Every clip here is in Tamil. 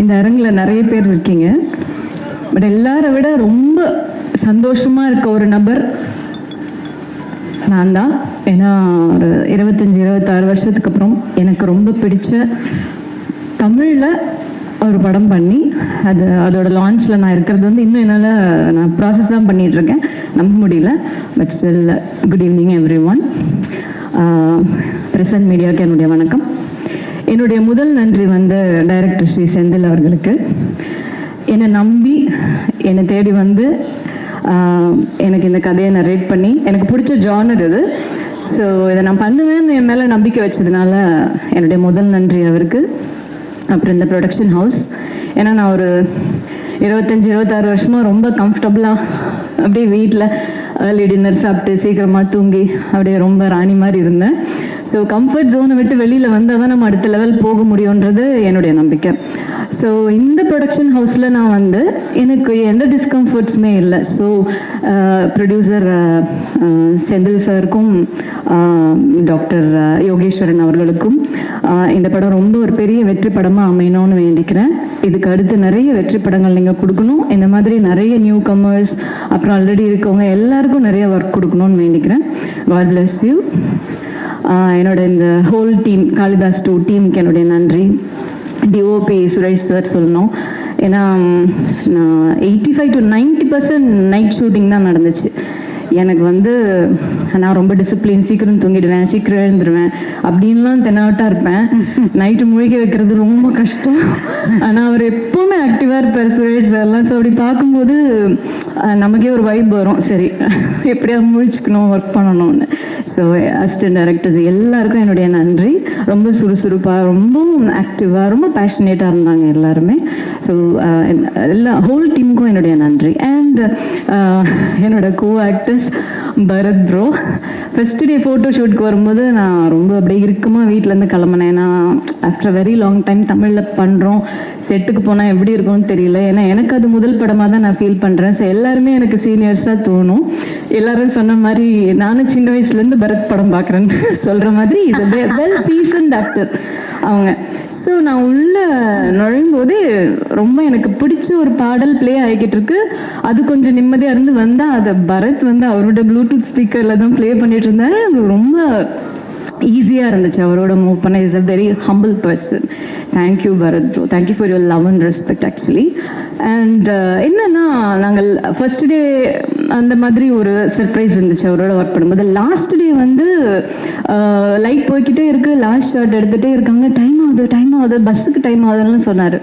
இந்த அரங்கில் நிறைய பேர் இருக்கீங்க. பட் எல்லாரை விட ரொம்ப சந்தோஷமாக இருக்க ஒரு நபர் நான் தான். ஏன்னா ஒரு 25-26 வருஷத்துக்கு அப்புறம் எனக்கு ரொம்ப பிடிச்ச தமிழில் ஒரு படம் பண்ணி அதோட லான்ச்சில் நான் இருக்கிறது வந்து இன்னும் என்னால் நான் ப்ராசஸ் தான் பண்ணிகிட்ருக்கேன், நம்ப முடியல. But still good evening every one. Present மீடியாவுக்கு என்னுடைய வணக்கம். என்னுடைய முதல் நன்றி வந்து டைரக்டர் ஸ்ரீ செந்தில் அவர்களுக்கு. என்னை நம்பி என்னை தேடி வந்து எனக்கு இந்த கதையை நரேட் பண்ணி, எனக்கு பிடிச்ச ஜானர் இது, ஸோ இதை நான் பண்ணுவேன்னு என் மேலே நம்பிக்கை வச்சதுனால என்னுடைய முதல் நன்றி அவருக்கு. அப்புறம் இந்த ப்ரொடக்ஷன் ஹவுஸ், ஏன்னா நான் ஒரு 25-26 வருஷமாக ரொம்ப கம்ஃபர்டபுளாக அப்படியே வீட்டில் ஏர்லி டின்னர் சாப்பிட்டு சீக்கிரமாக தூங்கி அப்படியே ரொம்ப ராணி மாதிரி இருந்தேன். ஸோ கம்ஃபர்ட் ஜோனை விட்டு வெளியில் வந்தால் தான் நம்ம அடுத்த லெவல் போக முடியுன்றது என்னுடைய நம்பிக்கை. ஸோ இந்த ப்ரொடக்ஷன் ஹவுஸில் நான் வந்து எனக்கு எந்த டிஸ்கம்ஃபர்ட்ஸுமே இல்லை. ஸோ ப்ரொடியூசர் செந்தில் சாருக்கும் டாக்டர் யோகேஸ்வரன் அவர்களுக்கும் இந்த படம் ரொம்ப ஒரு பெரிய வெற்றி படமாக அமையணும்னு வேண்டிக்கிறேன். இதுக்கு அடுத்து நிறைய வெற்றி படங்கள் நீங்கள் கொடுக்கணும். இந்த மாதிரி நிறைய நியூ கமர்ஸ் அப்புறம் ஆல்ரெடி இருக்கவங்க எல்லாருக்கும் நிறைய ஒர்க் கொடுக்கணும்னு வேண்டிக்கிறேன். God bless you. என்னோட இந்த ஹோல் டீம், காளிதாஸ் 2 டீமுக்கு என்னுடைய நன்றி. டிஓபி சுரேஷ் சார் சொல்லணும். ஏன்னா நான் 85-90% நைட் ஷூட்டிங் தான் நடந்துச்சு. எனக்கு வந்து நான் ரொம்ப டிசிப்ளின், சீக்கிரம் தூங்கிடுவேன், சீக்கிரம் எழுந்துருவேன் அப்படின்லாம் தென்னாவட்டாக இருப்பேன். நைட்டு முழிக்க வைக்கிறது ரொம்ப கஷ்டம். ஆனால் அவர் எப்போவுமே ஆக்டிவாக இருப்பார் சுரேஷ் சார்லாம். ஸோ அப்படி பார்க்கும்போது நமக்கே ஒரு வைப் வரும், சரி எப்படியாவது முழிச்சுக்கணும், ஒர்க் பண்ணணும்னு. ஸோ அசிஸ்டன்ட் டைரக்டர்ஸ் எல்லாருக்கும் என்னுடைய நன்றி. ரொம்ப சுறுசுறுப்பாக, ரொம்ப ஆக்டிவாக, ரொம்ப பேஷனேட்டாக இருந்தாங்க எல்லாருமே. ஸோ எல்லா ஹோல் டீமுக்கும் என்னுடைய நன்றி. அண்ட் என்னோட co actors Bharath bro. First day photo ஷூட்க்கு வரும்போது நான் ரொம்ப அப்படியே இறுக்கமாக வீட்டிலேருந்து கிளம்புனேன். நான் ஆஃப்டர் வெரி லாங் டைம் தமிழில் பண்ணுறோம், செட்டுக்கு போனால் எப்படி இருக்கும்னு தெரியல. ஏன்னா எனக்கு அது முதல் படமாக தான் நான் ஃபீல் பண்ணுறேன். ஸோ எல்லாருமே எனக்கு சீனியர்ஸாக தோணும். எல்லாரும் சொன்ன மாதிரி நானும் சின்ன வயசுலேருந்து பரத் படம் பார்க்குறேன்னு சொல்கிற மாதிரி இது வெல் சீசன்ட் ஆக்டர் அவங்க. ஸோ நான் உள்ளே நுழையும் போதே ரொம்ப எனக்கு பிடிச்ச ஒரு பாடல் ப்ளே ஆகிக்கிட்டு இருக்கு. அது கொஞ்சம் நிம்மதியாக இருந்து வந்தால் அதை பரத் வந்து அவரோட ப்ளூடூத் ஸ்பீக்கரில் தான் ப்ளே பண்ணிட்டு இருந்தாரு. ரொம்ப ஈஸியாக இருந்துச்சு அவரோட மூவ் பண்ண. Is a very humble person. Thank you Bharath bro, thank you for your love and respect actually. And என்னன்னா, நாங்கள் ஃபர்ஸ்ட் டே அந்த மாதிரி ஒரு சர்ப்ரைஸ் இருந்துச்சு அவரோட ஒர்க் பண்ணும்போது. லாஸ்ட் டே வந்து லைட் போய்கிட்டே இருக்கு, லாஸ்ட் ஷாட் எடுத்துகிட்டே இருக்காங்க. டைம் ஆகுது, பஸ்ஸுக்கு டைம் ஆகுதுன்னு சொன்னார்.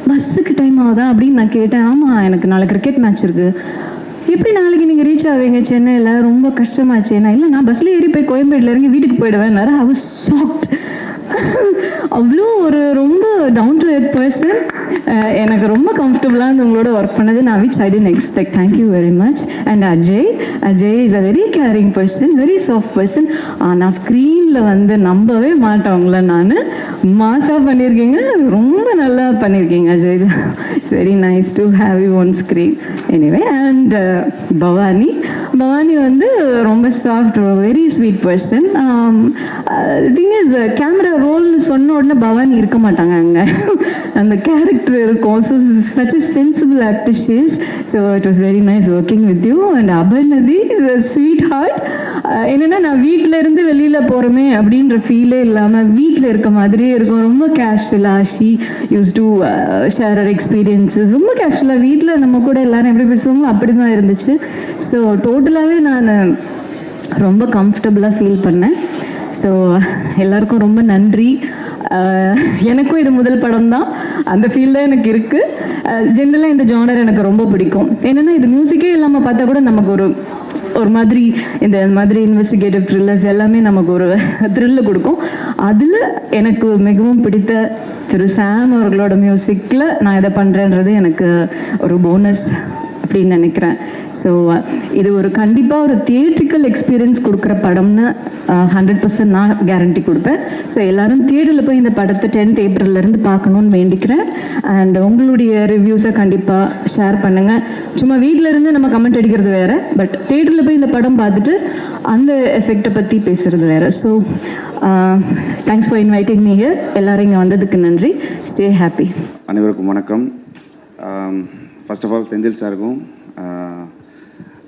பஸ்ஸுக்கு டைம் ஆகுதா அப்படின்னு நான் கேட்டேன். ஆமாம், எனக்கு நாளைக்கு கிரிக்கெட் மேட்ச் இருக்குது. எப்படி நாளைக்கு நீங்கள் ரீச் ஆவீங்க சென்னையில், ரொம்ப கஷ்டமாச்சு. ஏன்னா இல்லை, நான் பஸ்ஸில் ஏறி போய் கோயம்பேட்டில் இறங்கி வீட்டுக்கு போயிடுவேன். I was shocked. அவ்வளோ ஒரு ரொம்ப டவுன் டு எர்த் பர்சன். எனக்கு ரொம்ப கம்ஃபர்டபுளாக இருந்து உங்களோட ஒர்க் பண்ணது. நான் which I didn't expect. Thank you very much. And Ajay is a very caring person, very soft person. நான் ஸ்க்ரீனில் வந்து நம்பவே மாட்டேன் உங்களை. நான் மாஸாக பண்ணியிருக்கீங்க, ரொம்ப நல்லா பண்ணியிருக்கீங்க Ajay. It's very nice to have you on screen. Anyway, and Bhavani வந்து ரொம்ப soft, very sweet person. Thing is, camera ரோல்னு சொன்ன உடனே பவானி இருக்க மாட்டாங்க அங்கே, அந்த கேரக்டர் இருக்கும். So such a sensible actor she is. So it was very nice working with you. And Aparnathi is a sweetheart. என்னென்னா, நான் வீட்டில் இருந்து வெளியில் போகிறோமே அப்படின்ற ஃபீலே இல்லாமல் வீட்டில் இருக்க மாதிரியே இருக்கும். ரொம்ப கேஷுவலாக she use to share her experiences. ரொம்ப கேஷுவலாக வீட்டில் நம்ம கூட எல்லாரும் எப்படி பேசுவாங்களோ அப்படி தான் இருந்துச்சு. ஸோ டோட்டலாகவே நான் ரொம்ப கம்ஃபர்டபுளாக ஃபீல் பண்ணேன். ஸோ எல்லாருக்கும் ரொம்ப நன்றி. எனக்கும் இது முதல் படம் தான், அந்த ஃபீல் தான் எனக்கு இருக்குது. ஜென்ரலாக இந்த ஜானர் எனக்கு ரொம்ப பிடிக்கும். என்னென்னா, இது மியூசிக்கே இல்லாமல் பார்த்தா கூட நமக்கு ஒரு மாதிரி இந்த மாதிரி இன்வெஸ்டிகேட்டிவ் த்ரில்லர்ஸ் எல்லாமே நமக்கு ஒரு த்ரில்லை கொடுக்கும். அதில் எனக்கு மிகவும் பிடித்த திரு சாம் அவர்களோட மியூசிக்கில் நான் இதை பண்ணுறேன்றது எனக்கு ஒரு போனஸ் அப்படின்னு நினைக்கிறேன். ஸோ இது ஒரு கண்டிப்பாக ஒரு தியேட்ரிக்கல் எக்ஸ்பீரியன்ஸ் கொடுக்குற படம்னு 100% நான் கேரண்டி கொடுப்பேன். ஸோ எல்லாரும் தியேட்டரில் போய் இந்த படத்தை 10th ஏப்ரல்லேருந்து பார்க்கணுன்னு வேண்டிக்கிறேன். அண்ட் உங்களுடைய ரிவ்யூஸை கண்டிப்பாக ஷேர் பண்ணுங்கள். சும்மா வீட்டில் இருந்து நம்ம கமெண்ட் அடிக்கிறது வேறு, பட் தியேட்டரில் போய் இந்த படம் பார்த்துட்டு அந்த எஃபெக்டை பற்றி பேசுகிறது வேறு. So thanks for inviting me here. எல்லாரும் இங்கே வந்ததுக்கு நன்றி. Stay happy. அனைவருக்கும் வணக்கம். ஃபர்ஸ்ட் ஆஃப் ஆல் செந்தில் சாருக்கும்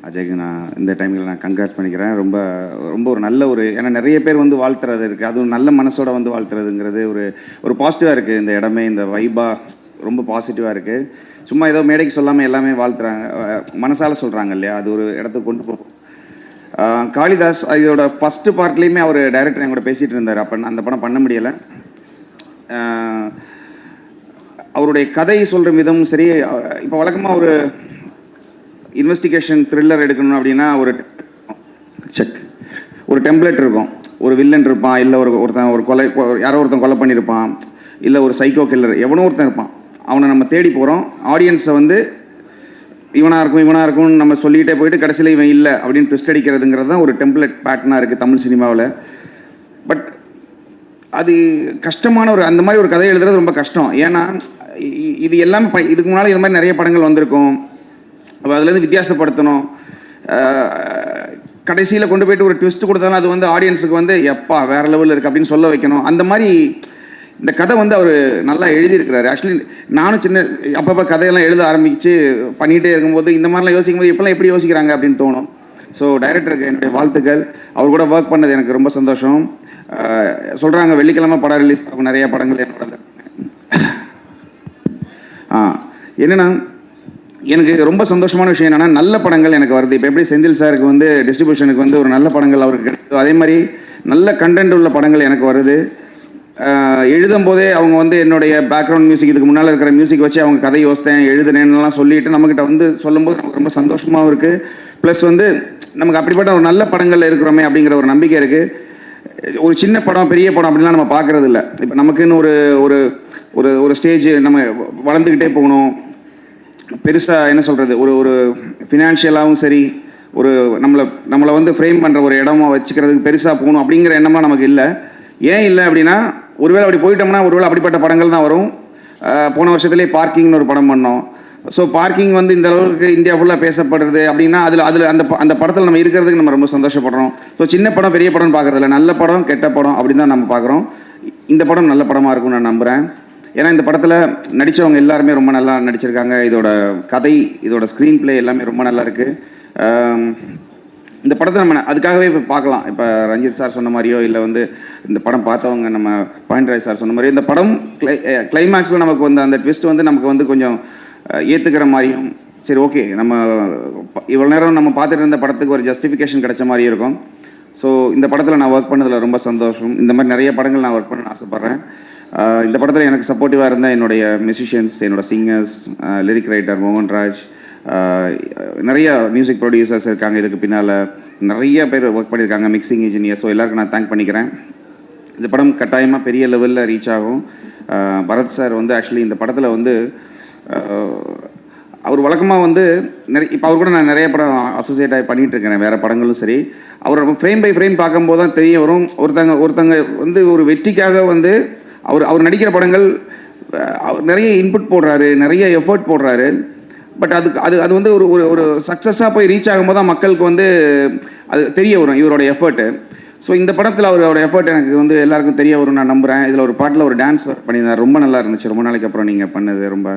அஜய்க்கு நான் இந்த டைமில் நான் கங்க்ராட்ஸ் பண்ணிக்கிறேன். ரொம்ப ரொம்ப ஒரு நல்ல ஒரு, ஏன்னா நிறைய பேர் வந்து வாழ்த்துறது இருக்குது, அதுவும் நல்ல மனசோட வந்து வாழ்த்துறதுங்கிறது ஒரு பாசிட்டிவாக இருக்குது. இந்த இடமே இந்த வைபாக ரொம்ப பாசிட்டிவாக இருக்குது. சும்மா ஏதோ மேடைக்கு சொல்லாமல் எல்லாமே வாழ்த்துறாங்க, மனசால் சொல்கிறாங்க இல்லையா, அது ஒரு இடத்துக்கு கொண்டு போகும். காளிதாஸ் இதோட ஃபஸ்ட்டு பார்ட்லேயுமே அவர் டைரக்டர் என் கூட பேசிகிட்டு இருந்தார். அப்போ அந்த படம் பண்ண முடியலை. அவருடைய கதை சொல்கிற விதமும் சரி. இப்போ வழக்கமாக ஒரு இன்வெஸ்டிகேஷன் த்ரில்லர் எடுக்கணும் அப்படின்னா ஒரு டெம்ப்ளேட் இருக்கும். ஒரு வில்லன் இருப்பான், இல்லை ஒருத்தன் ஒரு கொலை, யாரோ ஒருத்தன் கொலை பண்ணியிருப்பான், இல்லை ஒரு சைக்கோ கில்லர், எவனோ ஒருத்தன் இருப்பான். அவனை நம்ம தேடி போகிறோம். ஆடியன்ஸை வந்து இவனாக இருக்கும்னு நம்ம சொல்லிகிட்டே போயிட்டு கடைசியில் இவன் இல்லை அப்படின்னு ட்விஸ்ட் அடிக்கிறதுங்கிறது தான் ஒரு டெம்ப்ளேட் பேட்டர்னாக இருக்குது தமிழ் சினிமாவில். பட் அது கஷ்டமான அந்த மாதிரி ஒரு கதை எழுதுறது ரொம்ப கஷ்டம். ஏன்னா இது எல்லாமே இதுக்கு முன்னால் இது மாதிரி நிறைய படங்கள் வந்திருக்கும். அப்போ அதுலேருந்து வித்தியாசப்படுத்தணும். கடைசியில் கொண்டு போய்ட்டு ஒரு ட்விஸ்ட் கொடுத்தாலும் அது வந்து ஆடியன்ஸுக்கு வந்து எப்பா வேறு லெவலில் இருக்குது அப்படின்னு சொல்ல வைக்கணும். அந்த மாதிரி இந்த கதை வந்து அவர் நல்லா எழுதியிருக்கிறாரு. ஆக்சுவலி நானும் அப்பப்போ கதையெல்லாம் எழுத ஆரம்பித்து பண்ணிகிட்டே இருக்கும்போது இந்த மாதிரிலாம் யோசிக்கும் போது இப்போலாம் எப்படி யோசிக்கிறாங்க அப்படின்னு தோணும். ஸோ டைரக்டருக்கு என்னுடைய வாழ்த்துக்கள். அவர் கூட ஒர்க் பண்ணது எனக்கு ரொம்ப சந்தோஷம். சொல்கிறாங்க வெள்ளிக்கிழமை படம் ரிலீஸ் ஆகும் நிறையா படங்கள் என்னோட. என்னென்னா எனக்கு ரொம்ப சந்தோஷமான விஷயம் என்னென்னா நல்ல படங்கள் எனக்கு வருது. இப்போ எப்படி செந்தில் சாருக்கு வந்து டிஸ்ட்ரிபியூஷனுக்கு வந்து ஒரு நல்ல படங்கள் அவருக்கு கிடைக்கும், அதே மாதிரி நல்ல கண்டென்ட் உள்ள படங்கள் எனக்கு வருது. எழுதும் போதே அவங்க வந்து என்னுடைய பேக்ரவுண்ட் மியூசிக், இதுக்கு முன்னால் இருக்கிற மியூசிக் வச்சு அவங்க கதை யோசித்தேன் எழுதுனேன்னுலாம் சொல்லிட்டு நம்மக்கிட்ட வந்து சொல்லும்போது நமக்கு ரொம்ப சந்தோஷமாகவும் இருக்குது. ப்ளஸ் வந்து நமக்கு அப்படிப்பட்ட ஒரு நல்ல படங்கள் இருக்கிறோமே அப்படிங்கிற ஒரு நம்பிக்கை இருக்குது. ஒரு சின்ன படம் பெரிய படம் அப்படின்லாம் நம்ம பார்க்குறது இல்லை. இப்போ நமக்குன்னு ஒரு ஒரு ஒரு ஸ்டேஜ் நம்ம வளர்ந்துக்கிட்டே போகணும். பெருசாக என்ன சொல்கிறது, ஒரு ஃபினான்ஷியலாகவும் சரி, ஒரு நம்மளை வந்து ஃப்ரேம் பண்ணுற ஒரு இடமா வச்சுக்கிறதுக்கு பெருசாக போகணும் அப்படிங்கிற எண்ணமாக நமக்கு இல்லை. ஏன் இல்லை அப்படின்னா, ஒருவேளை அப்படி போயிட்டோம்னா ஒருவேளை அப்படிப்பட்ட படங்கள் தான் வரும். போன வருஷத்துலேயே பார்க்கிங்னு ஒரு படம் பண்ணோம். ஸோ பார்க்கிங் வந்து இந்த அளவுக்கு இந்தியா ஃபுல்லாக பேசப்படுறது அப்படின்னா அதில் அந்த படத்தில் நம்ம இருக்கிறதுக்கு நம்ம ரொம்ப சந்தோஷப்படுறோம். ஸோ சின்ன படம் பெரிய படம்னு பார்க்குறதில்ல, நல்ல படம் கெட்ட படம் அப்படின்னு தான் நம்ம பார்க்குறோம். இந்த படம் நல்ல படமாக இருக்கும்னு நான் நம்புகிறேன். ஏன்னா இந்த படத்தில் நடித்தவங்க எல்லாருமே ரொம்ப நல்லா நடிச்சிருக்காங்க. இதோட கதை, இதோட ஸ்க்ரீன் பிளே எல்லாமே ரொம்ப நல்லா இருக்குது. இந்த படத்தை நம்ம அதுக்காகவே இப்போ பார்க்கலாம். இப்போ ரஞ்சித் சார் சொன்ன மாதிரியோ இல்லை வந்து இந்த படம் பார்த்தவங்க நம்ம பாயிண்ட் சார் சொன்ன மாதிரியோ இந்த படம் கிளைமேக்ஸில் நமக்கு வந்து அந்த ட்விஸ்ட் வந்து நமக்கு வந்து கொஞ்சம் ஏற்றுக்கிற மாதிரியும், சரி ஓகே நம்ம இவ்வளோ நேரம் நம்ம பார்த்துட்டு இருந்த படத்துக்கு ஒரு ஜஸ்டிஃபிகேஷன் கிடைச்ச மாதிரி இருக்கும். ஸோ இந்த படத்தில் நான் ஒர்க் பண்ணதில் ரொம்ப சந்தோஷம். இந்த மாதிரி நிறைய படங்கள் நான் ஒர்க் பண்ண ஆசைப்பட்றேன். இந்த படத்தில் எனக்கு சப்போர்ட்டிவாக இருந்த என்னுடைய மியூசிஷியன்ஸ், என்னோடய சிங்கர்ஸ், லிரிக் ரைட்டர் மோகன்ராஜ், நிறைய மியூசிக் ப்ரொடியூசர்ஸ் இருக்காங்க. இதுக்கு பின்னால் நிறைய பேர் ஒர்க் பண்ணியிருக்காங்க, மிக்சிங் இன்ஜினியர். ஸோ எல்லாருக்கும் நான் தேங்க் பண்ணிக்கிறேன். இந்த படம் கட்டாயமாக பெரிய லெவலில் ரீச் ஆகும். பரத் சார் வந்து ஆக்சுவலி இந்த படத்தில் வந்து அவர் வழக்கமாக வந்து இப்போ அவர் கூட நான் நிறைய படம் அசோசியேட் ஆகி பண்ணிகிட்டு இருக்கிறேன், வேறு படங்களும் சரி. அவர் ஃப்ரேம் பை ஃப்ரேம் பார்க்கும்போது தான் தெரிய வரும். ஒருத்தங்க வந்து ஒரு வெற்றிக்காக வந்து அவர் நடிக்கிற படங்கள் அவர் நிறைய இன்புட் போடுறாரு, நிறைய எஃபர்ட் போடுறாரு. பட் அது வந்து ஒரு சக்ஸஸாக போய் ரீச் ஆகும்போது தான் மக்களுக்கு வந்து அது தெரிய வரும் இவரோட எஃபர்ட்டு. ஸோ இந்த படத்தில் அவரோட எஃபர்ட் எனக்கு வந்து எல்லாருக்கும் தெரிய வரும் நான் நம்புகிறேன். இதில் ஒரு பாட்டில் ஒரு டான்ஸ் பண்ணியிருந்தார், ரொம்ப நல்லா இருந்துச்சு. ரொம்ப நாளைக்கு அப்புறம் நீங்கள் பண்ணது ரொம்ப,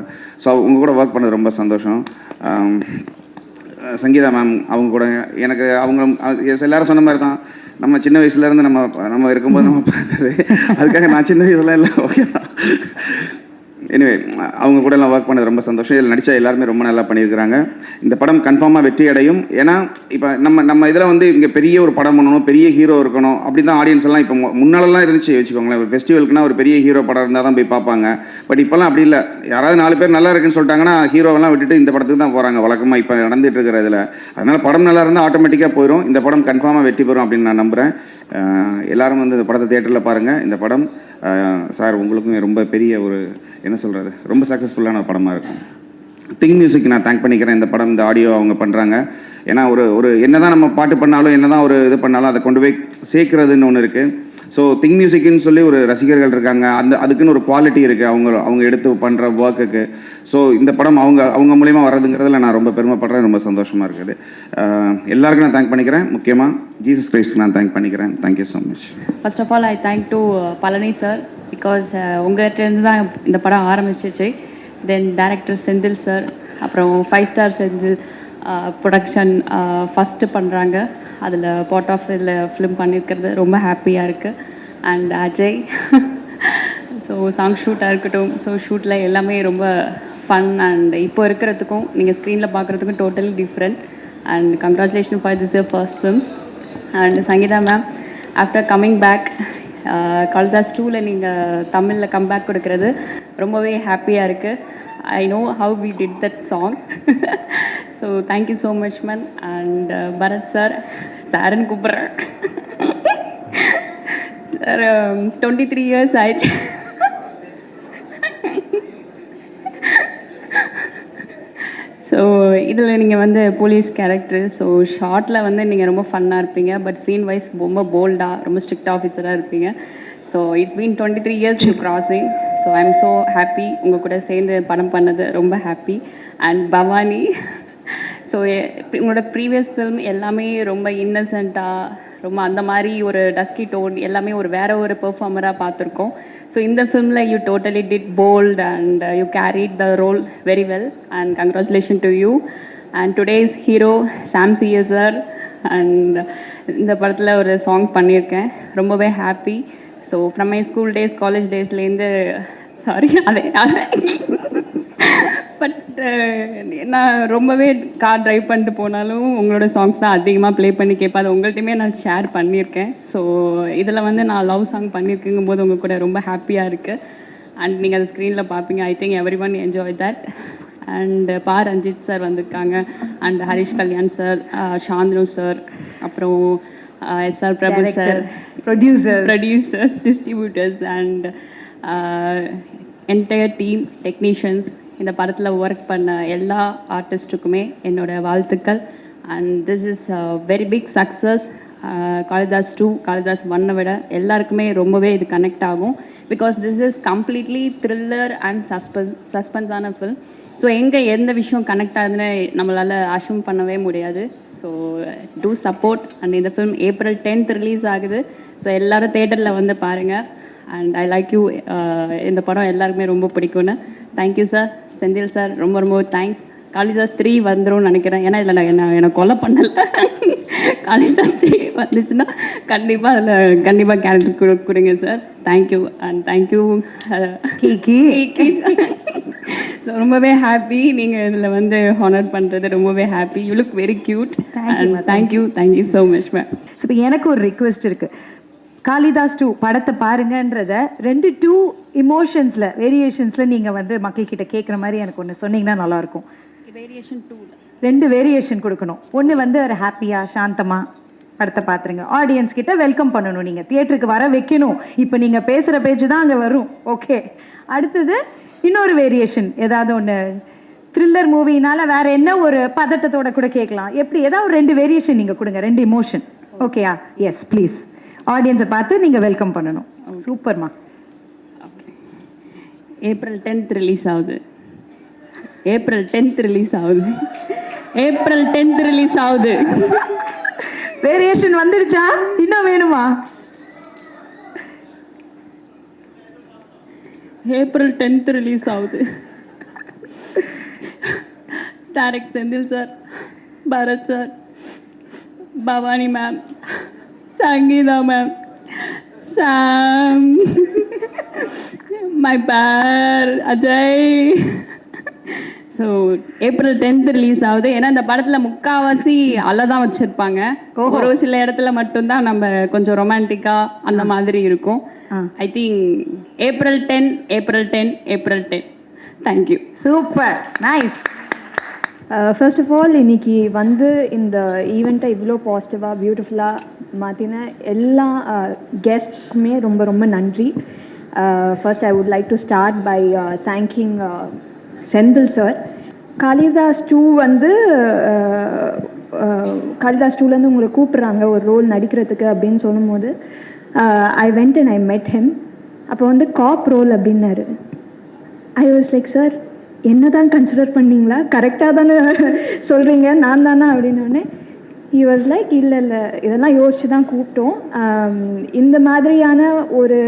ஸோ உங்கள் கூட ஒர்க் பண்ணது ரொம்ப சந்தோஷம். சங்கீதா மேம் அவங்க கூட எனக்கு எல்லாரும் சொன்ன மாதிரி தான், நம்ம சின்ன வயசுலேருந்து நம்ம இருக்கும்போது நம்ம பார்த்தது. அதுக்காக நான் சின்ன வயசுல இல்லை, ஓகே தான். எனிவே அவங்க கூட எல்லாம் ஒர்க் பண்ணது ரொம்ப சந்தோஷம். இதில் நடித்தா எல்லாருமே ரொம்ப நல்லா பண்ணியிருக்கிறாங்க. இந்த படம் கன்ஃபார்மாக வெற்றி அடையும். ஏன்னா இப்போ நம்ம இதில் வந்து இங்கே பெரிய ஒரு படம் பண்ணணும், பெரிய ஹீரோ இருக்கணும் அப்படி தான் ஆடியன்ஸ் எல்லாம் இப்போ முன்னாலெல்லாம் இருந்துச்சு வச்சுக்கோங்களேன். ஒரு ஃபெஸ்டிவல்க்குனா ஒரு பெரிய ஹீரோ படம் இருந்தால் தான் போய் பார்ப்பாங்க. பட் இப்போல்லாம் அப்படி இல்லை. யாராவது 4 பேர் நல்லா இருக்குன்னு சொல்லிட்டாங்கன்னா ஹீரோவெல்லாம் விட்டுட்டு இந்த படத்துக்கு தான் போகிறாங்க வழக்கமாக இப்போ நடந்துகிட்டு இருக்கிற இதில். அதனால் படம் நல்லா இருந்தால் ஆட்டோமேட்டிக்காக போயிடும். இந்த படம் கன்ஃபார்மாக வெற்றி பெறும் அப்படின்னு நான் நம்புகிறேன். எல்லோரும் வந்து இந்த படத்தை தியேட்டரில் பாருங்கள். இந்த படம் சார் உங்களுக்கும் ரொம்ப பெரிய ஒரு என்ன சொல்கிறது, ரொம்ப சக்ஸஸ்ஃபுல்லான ஒரு படமாக இருக்கும். திங் மியூசிக் நான் தேங்க் பண்ணிக்கிறேன். இந்த படம், இந்த ஆடியோ அவங்க பண்ணுறாங்க. ஏன்னா ஒரு என்ன தான் நம்ம பாட்டு பண்ணாலும், என்ன தான் ஒரு இது பண்ணாலும், அதை கொண்டு போய் சேர்க்குறதுன்னு ஒன்று இருக்குது. ஸோ திங் மியூசிக்னு சொல்லி ஒரு ரசிகர்கள் இருக்காங்க. அதுக்குன்னு ஒரு குவாலிட்டி இருக்குது அவங்க எடுத்து பண்ணுற ஒர்க்குக்கு. ஸோ இந்த படம் அவங்க மூலிமா வர்றதுங்கிறதுல நான் ரொம்ப பெருமைப்படுறேன். ரொம்ப சந்தோஷமாக இருக்குது. எல்லாருக்கும் நான் தேங்க் பண்ணிக்கிறேன். முக்கியமாக ஜீசஸ் கிரைஸ்ட்க்கு நான் தேங்க் பண்ணிக்கிறேன். Thank you so much. First of all I thank to Palani sir, because உங்கள்கிட்டருந்து தான் இந்த படம் ஆரம்பிச்சிச்சு. தென் டைரக்டர் செந்தில் சார், அப்புறம் 5 ஸ்டார் செந்தில் ப்ரொடக்ஷன் ஃபஸ்ட்டு பண்ணுறாங்க. அதில் பார்ட் ஆஃப் இதில் ஃபிலிம் பண்ணியிருக்கிறது ரொம்ப ஹாப்பியாக இருக்குது. அண்ட் அஜய், ஸோ சாங் ஷூட்டாக இருக்கட்டும், ஸோ ஷூட்டில் எல்லாமே ரொம்ப ஃபன். அண்ட் இப்போ இருக்கிறதுக்கும் நீங்கள் ஸ்க்ரீனில் பார்க்குறதுக்கும் totally different. And congratulation for this year first film. And Sangeetha ma'am, after coming back Kalidas 2ல நீங்கள் தமிழில் கம்பேக் கொடுக்கறது ரொம்பவே ஹாப்பியாக இருக்குது. I know how we did that song. So thank you so much, man. And Bharat sir, Saran Kubra. Sir, 23 years ஆயிடுச்சு. ஸோ இதில் நீங்கள் வந்து போலீஸ் கேரக்டர், ஸோ ஷார்ட்டில் வந்து நீங்கள் ரொம்ப ஃபன்னாக இருப்பீங்க, பட் சீன் வைஸ் ரொம்ப போல்டாக, ரொம்ப ஸ்ட்ரிக்ட் ஆஃபீஸராக இருப்பீங்க. So it's been 23 years you crossing. So I am so happy உங்கள் கூட சேர்ந்து படம் பண்ணது, ரொம்ப ஹாப்பி. அண்ட் பவானி, ஸோ உங்களோட ப்ரீவியஸ் ஃபிலிம் எல்லாமே ரொம்ப இன்னசென்ட்டாக, ரொம்ப அந்த மாதிரி ஒரு டஸ்கி டோன், எல்லாமே ஒரு வேறு ஒரு பெர்ஃபார்மராக பார்த்துருக்கோம். ஸோ இந்த ஃபிலிமில் you totally did bold and you carried the role very well. And congratulation to you. And today's hero Sam CA sir. And இந்த படத்தில் ஒரு சாங் பண்ணியிருக்கேன், ரொம்பவே happy. So from my school days, college டேஸ்லேருந்து, சாரி அதே பட் நான் ரொம்பவே கார் ட்ரைவ் பண்ணிட்டு போனாலும் உங்களோட சாங்ஸ் தான் அதிகமாக ப்ளே பண்ணி கேட்பேன். அது உங்கள்கிட்டையுமே நான் ஷேர் பண்ணியிருக்கேன். ஸோ இதில் வந்து நான் லவ் சாங் பண்ணியிருக்குங்கும் போது உங்கள் கூட ரொம்ப ஹாப்பியாக இருக்குது. அண்ட் நீங்கள் அது ஸ்க்ரீனில் பார்ப்பீங்க. I think every one enjoy that. And Ranjith sir வந்திருக்காங்க. And Harish Kalyan sir, Shanthanu sir, அப்புறம் SR Prabhu sir, producers, distributors and entire team, technicians, இந்த படத்தில் ஒர்க் பண்ண எல்லா ஆர்டிஸ்ட்டுக்குமே என்னோடய வாழ்த்துக்கள். And this is very big success. Kalidas 2, Kalidas 1 விட எல்லாருக்குமே ரொம்பவே இது கனெக்ட் ஆகும். Because this is completely thriller and சஸ்பென்ஸான ஃபில்ம். ஸோ எங்கே எந்த விஷயம் கனெக்ட் ஆகுதுன்னு நம்மளால் அஷ்யூம் பண்ணவே முடியாது. So do support. அண்ட் இந்த ஃபிலிம் April 10th ரிலீஸ் ஆகுது. ஸோ எல்லோரும் தேட்டரில் வந்து பாருங்கள். And I like you. இந்த படம் எல்லாருக்குமே ரொம்ப பிடிக்கும்னு. Thank you sir. செந்தில் சார், ரொம்ப ரொம்ப தேங்க்ஸ். காளிதாஸ் 3 வந்துடும் நினைக்கிறேன். ஏன்னா இதில் என்னை கொலை பண்ணலை. காளிதாஸ் 3 வந்துச்சுன்னா கண்டிப்பாக கேரக்டர் கொடுங்க sir. Thank you. And thank you Kiki. So ரொம்பவே ஹாப்பி நீங்கள் இதில் வந்து ஹானர் பண்ணுறது, ரொம்பவே happy. You look very cute. And thank you so much ma'am. So இப்போ எனக்கு ஒரு ரிக்வெஸ்ட் இருக்குது. காளிதாஸ் 2 படத்தை பாருங்கன்றத 2 இமோஷன்ஸில், வேரியேஷன்ஸில் நீங்கள் வந்து மக்கள்கிட்ட கேட்குற மாதிரி எனக்கு ஒன்று சொன்னீங்கன்னா நல்லாயிருக்கும். வேரியேஷன் 2ல 2 வேரியேஷன் கொடுக்கணும். ஒன்று வந்து ஒரு ஹாப்பியாக சாந்தமாக படத்தை பார்த்துருங்க. ஆடியன்ஸ் கிட்ட வெல்கம் பண்ணணும், நீங்கள் தியேட்டருக்கு வர வைக்கணும். இப்போ நீங்கள் பேசுகிற பேச்சு தான் அங்கே வரும். ஓகே. அடுத்தது இன்னொரு வேரியேஷன், ஏதாவது ஒன்று த்ரில்லர் மூவினால வேற என்ன ஒரு பதட்டத்தோட கூட கேட்கலாம். எப்படி ஏதாவது ஒரு 2 வேரியேஷன் நீங்கள் கொடுங்க, 2 இமோஷன். ஓகேயா? Yes please. ஆடியன்ஸை பார்த்து நீங்கள் வெல்கம் பண்ணணும். சூப்பர்மா. April 10th ரிலீஸ் ஆகுது. April 10th ரிலீஸ் ஆகுது. April 10th ரிலீஸ் ஆகுது. வேரியேஷன் வந்துடுச்சா? இன்னும் வேணுமா? April 10th ரிலீஸ் ஆகுது. Direct Senthil sir, Bharath sir, Bhavani ma'am, Sangeetha ma'am, Sam, my பேர் Ajay. So April 10th release ஆகுது. ஏன்னா இந்த படத்தில் முக்கால்வாசி அலை தான் வச்சுருப்பாங்க. ஒரு சில இடத்துல மட்டும்தான் நம்ம கொஞ்சம் ரொமான்டிக்காக அந்த மாதிரி இருக்கும். I think April 10. Thank you. Super, nice. First of all இன்னைக்கு வந்து இந்த ஈவெண்ட்டை இவ்வளோ பாசிட்டிவாக பியூட்டிஃபுல்லாக மாற்றின எல்லா கெஸ்ட்ஸ்க்குமே ரொம்ப ரொம்ப நன்றி. First I would like to start by thanking Senthil sir. Kalidas 2 வந்து காளிதாஸ் 2லேருந்து உங்களை கூப்பிட்றாங்க ஒரு ரோல் நடிக்கிறதுக்கு அப்படின்னு சொல்லும்போது ஐ வெண்ட் அண்ட் ஐ மெட் ஹிம். அப்போ வந்து காப் ரோல் அப்படின்னாரு. ஐ வாஸ் லைக் சார் என்ன தான் கன்சிடர் பண்ணீங்களா, கரெக்டாக தானே சொல்கிறீங்க, நான் தானே அப்படின்னோடனே ஹி வாஸ் லைக் இல்லை இல்லை இதெல்லாம் யோசித்து தான் கூப்பிட்டோம். இந்த மாதிரியான ஒரு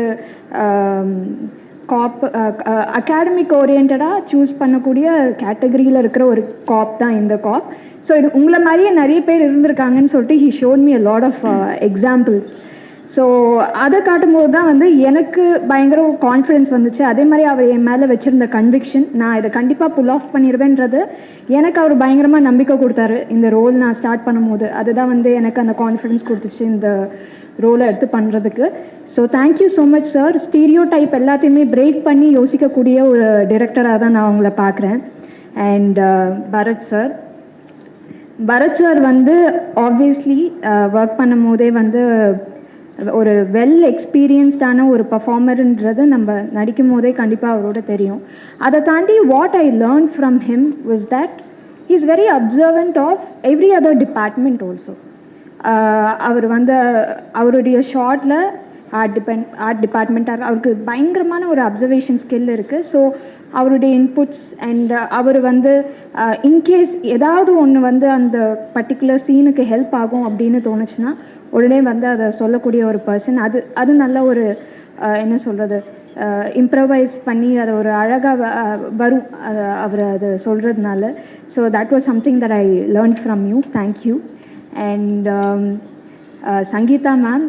காப் அகாடமிக் ஓரியன்டாக சூஸ் பண்ணக்கூடிய கேட்டகரியில் இருக்கிற ஒரு காப் தான் இந்த காப். ஸோ இது உங்களை மாதிரியே நிறைய பேர் இருந்திருக்காங்கன்னு சொல்லிட்டு he showed me a lot of examples. So அதை காட்டும்போது தான் வந்து எனக்கு பயங்கர கான்ஃபிடென்ஸ் வந்துச்சு. அதே மாதிரி அவர் என் மேலே வச்சுருந்த கன்விக்ஷன், நான் இதை கண்டிப்பாக புல் ஆஃப் பண்ணிடுவேன்றது எனக்கு அவர் பயங்கரமாக நம்பிக்கை கொடுத்தாரு இந்த ரோல் நான் ஸ்டார்ட் பண்ணும்போது. அதுதான் வந்து எனக்கு அந்த கான்ஃபிடென்ஸ் கொடுத்துச்சு இந்த ரோலை எடுத்து பண்ணுறதுக்கு. So thank you so much sir. Stereo type எல்லாத்தையுமே பிரேக் பண்ணி யோசிக்கக்கூடிய ஒரு டிரெக்டராக தான் நான் உங்களை பார்க்குறேன். அண்ட் பரத் சார் வந்து ஆப்வியஸ்லி ஒர்க் பண்ணும் போதே வந்து ஒரு வெல் எக்ஸ்பீரியன்ஸ்டான ஒரு பர்ஃபார்மருன்றது நம்ம நடிக்கும் போதே கண்டிப்பாக அவரோட தெரியும். அதை தாண்டி what I learn from him was that he is very observant of every other department also. அவர் வந்து அவருடைய ஷார்ட்டில் ஆர்ட் டிபார்ட்மெண்ட்டாக அவருக்கு பயங்கரமான ஒரு அப்சர்வேஷன் ஸ்கில் இருக்குது. ஸோ அவருடைய இன்புட்ஸ் அண்ட் அவர் வந்து இன்கேஸ் ஏதாவது ஒன்று வந்து அந்த பர்டிகுலர் சீனுக்கு ஹெல்ப் ஆகும் அப்படின்னு தோணுச்சுன்னா உடனே வந்து அதை சொல்லக்கூடிய ஒரு பர்சன். அது நல்ல ஒரு என்ன சொல்கிறது, இம்ப்ரவைஸ் பண்ணி அதை ஒரு அழகாக வரும் அவர் அதை சொல்கிறதுனால. So that was something that I learn from you. Thank you. And Sangeetha ma'am,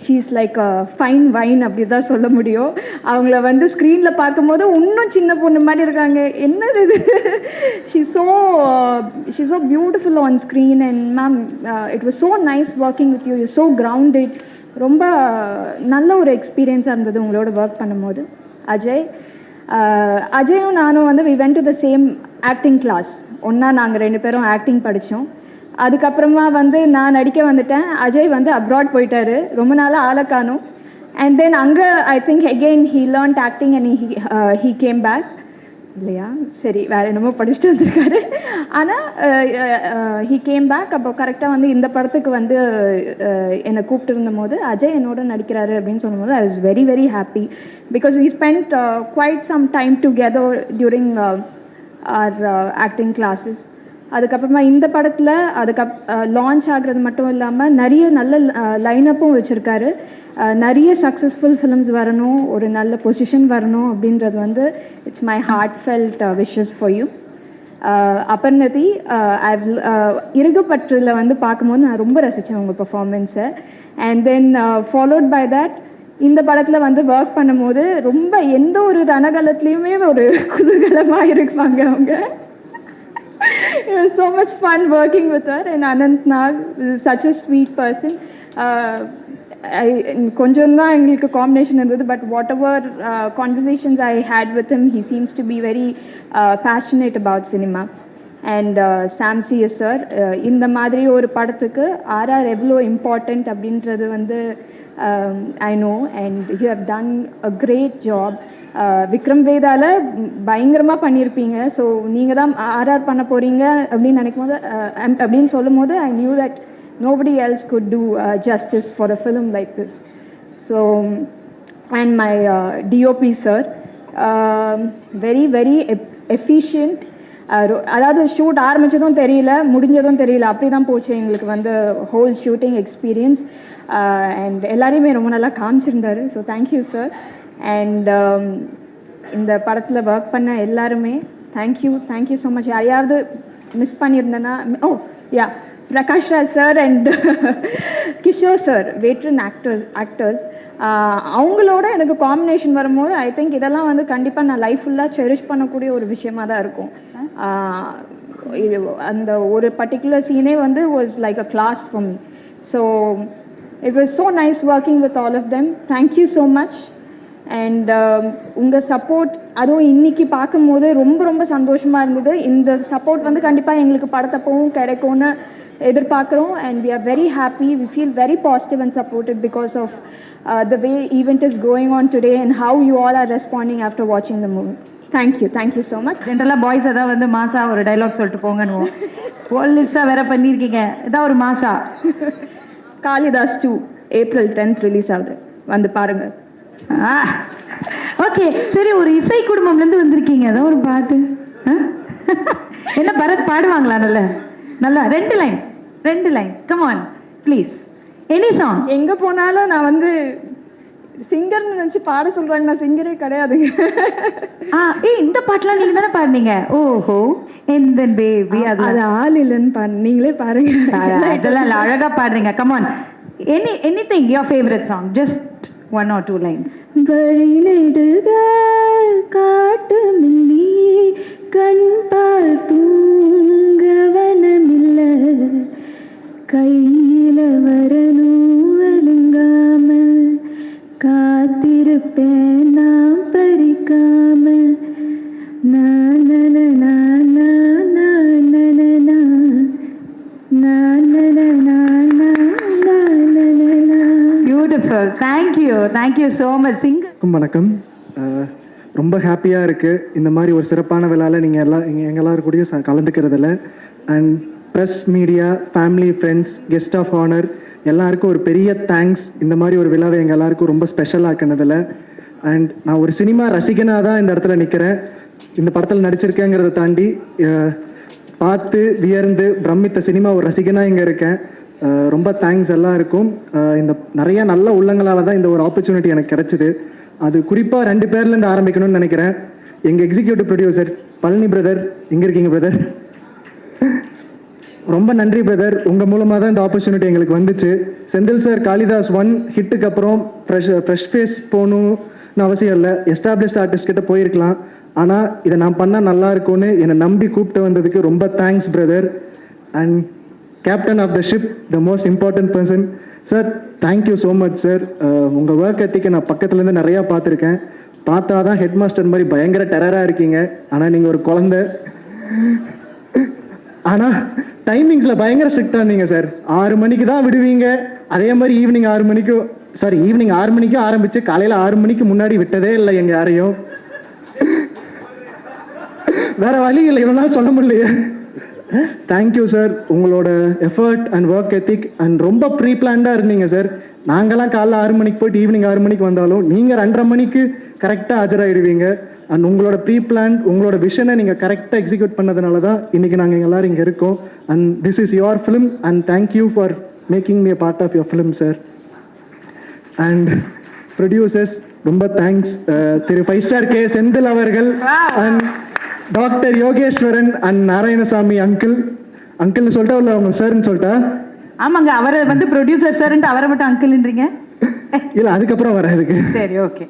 she is like a fine wine அப்படி தான் சொல்ல முடியும். அவங்கள வந்து ஸ்க்ரீனில் பார்க்கும்போது இன்னும் சின்ன பொண்ணு மாதிரி இருக்காங்க. என்னது இது, she so beautiful on screen. And ma'am it was so nice working with you. You so grounded. ரொம்ப நல்ல ஒரு எக்ஸ்பீரியன்ஸாக இருந்தது உங்களோட ஒர்க் பண்ணும்போது. அஜயும் நானும் வந்து we went to the same acting class. ஒன்றா நாங்கள் 2 பேரும் ஆக்டிங் படித்தோம். அதுக்கப்புறமா வந்து நான் நடிக்க வந்துட்டேன். அஜய் வந்து அப்ராட் போயிட்டாரு, ரொம்ப நாளாக ஆளை காணும். அண்ட் தென் அங்கே I think again he learned acting and he came back. இல்லையா, சரி வேறு என்னமோ படிச்சுட்டு வந்திருக்காரு. ஆனால் ஹீ கேம் பேக். அப்போ கரெக்டாக வந்து இந்த படத்துக்கு வந்து என்னை கூப்பிட்டு இருந்தபோது அஜய் என்னோட நடிக்கிறாரு அப்படின்னு சொல்லும்போது I was very very happy because we spend quite some time together during our acting classes. அதுக்கப்புறமா இந்த படத்தில் லான்ச் ஆகிறது மட்டும் இல்லாமல் நிறைய நல்ல லைனப்பும் வச்சுருக்காரு. நிறைய சக்ஸஸ்ஃபுல் ஃபிலிம்ஸ் வரணும், ஒரு நல்ல பொசிஷன் வரணும் அப்படின்றது வந்து it's my heartfelt wishes for you. Aparnathi, இருகுப்பற்றில் வந்து பார்க்கும்போது நான் ரொம்ப ரசித்தேன் உங்கள் பர்ஃபார்மன்ஸை. And then followed by that இந்த படத்தில் வந்து ஒர்க் பண்ணும்போது ரொம்ப எந்த ஒரு ரணகலத்துலேயுமே ஒரு குதூகலமாக இருப்பாங்க அவங்க. It was so much fun working with her. And Anant Nag is such a sweet person. கொஞ்சம் தான் எங்களுக்கு காம்பினேஷன் இருந்தது, but whatever conversations I had with him, he seems to be very passionate about cinema. And Sam CS sir, இந்த மாதிரி ஒரு படத்துக்கு ஆர்ஆர் எவ்வளோ இம்பார்ட்டண்ட் அப்படின்றது வந்து I know and you have done a great job. Vikram வேதாவில் பயங்கரமாக பண்ணியிருப்பீங்க. ஸோ நீங்கள் தான் ஆர்ஆர் பண்ண போகிறீங்க அப்படின்னு நினைக்கும் போது அப்படின்னு சொல்லும் போது I knew that nobody else could do justice for a film like this. So, and my DOP sir, very very efficient. அதாவது ஷூட் ஆரம்பித்ததும் தெரியல, முடிஞ்சதும் தெரியல, அப்படி தான் போச்சு எங்களுக்கு வந்து ஹோல் ஷூட்டிங் எக்ஸ்பீரியன்ஸ். அண்ட் எல்லாரையுமே ரொம்ப நல்லா காமிச்சிருந்தாரு. So thank you sir. அண்ட் இந்த படத்தில் ஒர்க் பண்ண எல்லாருமே தேங்க்யூ ஸோ மச். யாரையாவது மிஸ் பண்ணியிருந்தேன்னா, yeah, Prakash Raj sir and Kishore sir, veteran actors, அவங்களோட எனக்கு காம்பினேஷன் வரும்போது ஐ திங்க் இதெல்லாம் வந்து கண்டிப்பாக நான் லைஃப் ஃபுல்லாக செரிஷ் பண்ணக்கூடிய ஒரு விஷயமாக தான் இருக்கும். அந்த ஒரு பர்டிகுலர் சீனே வந்து was like a class for me. So it was so nice working with all of them. Thank you so much. And உங்கள் சப்போர்ட், அதுவும் இன்றைக்கி பார்க்கும்போது ரொம்ப ரொம்ப சந்தோஷமாக இருந்தது. இந்த சப்போர்ட் வந்து கண்டிப்பாக எங்களுக்கு படத்தப்பவும் கிடைக்கும்னு எதிர்பார்க்குறோம். And we are very happy, we feel very positive and supported because of the way event is going on today and how you all are responding after வாட்சிங் the movie. Thank you so much. ஜென்ரலாக பாய்ஸ் தான் வந்து மாசா ஒரு டைலாக் சொல்லிட்டு போங்கன்னு போலீஸாக வேற பண்ணியிருக்கீங்க. இதான் ஒரு மாசா. காளிதாஸ் 2 April 10th ரிலீஸ் ஆகுது, வந்து பாருங்க. ஓகே, சரி, ஒரு இசை குடும்பம்லேருந்து வந்திருக்கீங்க, அதான் ஒரு பாட்டு. என்ன பரத் பாடுவாங்களா? நல்லா 2 line come on please, any song. எங்கே போனாலும் நான் வந்து சிங்கர்னு நினச்சி பாட சொல்கிறாங்க, நான் சிங்கரே கிடையாதுங்க. இந்த பாட்டெலாம் நீங்கள் தானே பாடினீங்க? ஓஹோ, எந்த பேபி அது ஆள் இல்லைன்னு நீங்களே பாருங்க. அதெல்லாம் இல்லை, அழகாக பாடுறீங்க. Come on, anything your favorite song, just 1 or 2 lines. வழி நெடுக காட்டு மில்லி கண் பார்த்தூங்க வனமில்ல கையில வரணும் அலுங்காம காத்திருப்பேன் நாம் பறிக்காம Beautiful. Thank you so much. வணக்கம். ரொம்ப ஹாப்பியாக இருக்குது இந்த மாதிரி ஒரு சிறப்பான விழாவில் நீங்கள் எங்கள் எல்லாரும் கூடயும் கலந்துக்கிறதுல. And press, media, family, friends, guest of honour எல்லாருக்கும் ஒரு பெரிய தேங்க்ஸ். இந்த மாதிரி ஒரு விழாவை எங்கள் எல்லாருக்கும் ரொம்ப ஸ்பெஷல் ஆக்கினதில். அண்ட் நான் ஒரு சினிமா ரசிகனாக தான் இந்த இடத்துல நிற்கிறேன். இந்த படத்தில் நடிச்சிருக்கேங்கிறத தாண்டி பார்த்து வியர்ந்து பிரமித்த சினிமா ஒரு ரசிகனாக இங்கே இருக்கேன். ரொம்ப தேங்க்ஸ் எல்லாருக்கும். இந்த நிறைய நல்ல உள்ளங்களால் தான் இந்த ஒரு ஆப்பர்ச்சுனிட்டி எனக்கு கிடைச்சிது. அது குறிப்பாக 2 பேர்லேருந்து ஆரம்பிக்கணும்னு நினைக்கிறேன். எங்கள் எக்ஸிக்யூட்டிவ் ப்ரொடியூசர் பழனி பிரதர், இங்கே இருக்கீங்க பிரதர், ரொம்ப நன்றி பிரதர். உங்கள் மூலமாக தான் இந்த ஆப்பர்ச்சுனிட்டி எங்களுக்கு வந்துச்சு. செந்தில் சார் காளிதாஸ் 1 ஹிட்டுக்கு அப்புறம் ஃப்ரெஷ் ஃபேஸ் போகணும்னு அவசியம் இல்லை, எஸ்டாப்ளிஷ்ட் ஆர்டிஸ்ட் கிட்ட போயிருக்கலாம். ஆனால் இதை நான் பண்ணால் நல்லா இருக்கும்னு என்னை நம்பி கூப்பிட்டு வந்ததுக்கு ரொம்ப thanks brother. And captain of the ship, the most important person sir, thank you so much sir. உங்கள் ஒர்க் எத்திக்கை நான் பக்கத்துலேருந்து நிறையா பார்த்துருக்கேன். பார்த்தா தான் ஹெட் மாஸ்டர் மாதிரி பயங்கர டெரராக இருக்கீங்க, ஆனால் நீங்கள் ஒரு குழந்தை. ஆனால் டைமிங்ஸில் பயங்கர ஸ்ட்ரிக்டாக இருந்தீங்க சார். 6 மணிக்கு தான் விடுவீங்க, அதே மாதிரி ஈவினிங் 6 மணிக்கும் ஆரம்பித்து காலையில் 6 மணிக்கு முன்னாடி விட்டதே இல்லை எங்கள் யாரையும். வேற வழி இல்லை, இவ்வளோ நாள் சொல்ல முடியலையே. Thank you sir. உங்களோட effort and work ethic and ரொம்ப ப்ரீ பிளான்டாக இருந்தீங்க சார். நாங்கள்லாம் காலைல 6 மணிக்கு போயிட்டு ஈவினிங் 6 மணிக்கு வந்தாலும் நீங்கள் 2:30 மணிக்கு கரெக்டாக ஆஜராகிடுவீங்க. அண்ட் உங்களோட ப்ரீ பிளான், உங்களோட விஷனை நீங்கள் கரெக்டாக எக்ஸிக்யூட் பண்ணதுனால தான் இன்றைக்கி நாங்கள் எல்லோரும் இங்கே இருக்கோம். And this is your film and thank you for making me a part of your film sir. And producers ரொம்ப தேங்க்ஸ். திரு 5 ஸ்டார் கே செந்தில் அவர்கள் and doctor Yogeswaran and Narayanasamy அங்கிள்னு சொல்லிட்டா இல்லை அவங்க சார்ன்னு சொல்லிட்டா? ஆமாங்க, அவரை வந்து ப்ரொடியூசர் சார்ன்ட்டு அவரை மட்டும் அங்கிள்ன்றீங்க. இல்லை, அதுக்கப்புறம் வரேன் இதுக்கு. சரி, ஓகே.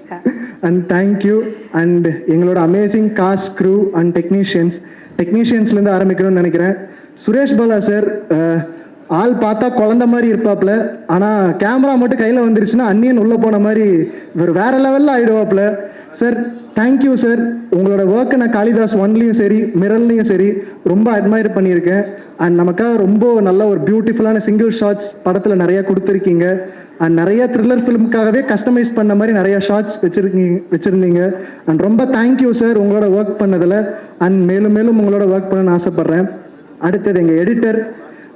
And thank you. அண்ட் எங்களோட அமேசிங் காஸ்ட், க்ரூ அண்ட் டெக்னீஷியன்ஸ்லேருந்து ஆரம்பிக்கணும்னு நினைக்கிறேன். சுரேஷ் பாலா சார் ஆள் பார்த்தா குழந்த மாதிரி இருப்பாப்புல, ஆனால் கேமரா மட்டும் கையில் வந்துருச்சுன்னா அன்னியன் உள்ளே போன மாதிரி வேற லெவலில் ஆகிடுவாப்புல. Sir thank you sir. உங்களோட ஒர்க்கை நான் காளிதாஸ் 1லையும் சரி மிரர்லையும் சரி ரொம்ப அட்மையர் பண்ணியிருக்கேன். அண்ட் நமக்காக ரொம்ப நல்ல ஒரு பியூட்டிஃபுல்லான சிங்கிள் ஷாட்ஸ் படத்தில் நிறையா கொடுத்துருக்கீங்க. அண்ட் நிறைய த்ரில்லர் ஃபிலிமுக்காகவே கஸ்டமைஸ் பண்ண மாதிரி நிறையா ஷார்ட்ஸ் வச்சுருந்தீங்க. அண்ட் ரொம்ப தேங்க்யூ சார் உங்களோட ஒர்க் பண்ணதில். அண்ட் மேலும் மேலும் உங்களோட ஒர்க் பண்ணணும்னு ஆசைப்பட்றேன். அடுத்தது எங்கள் எடிட்டர்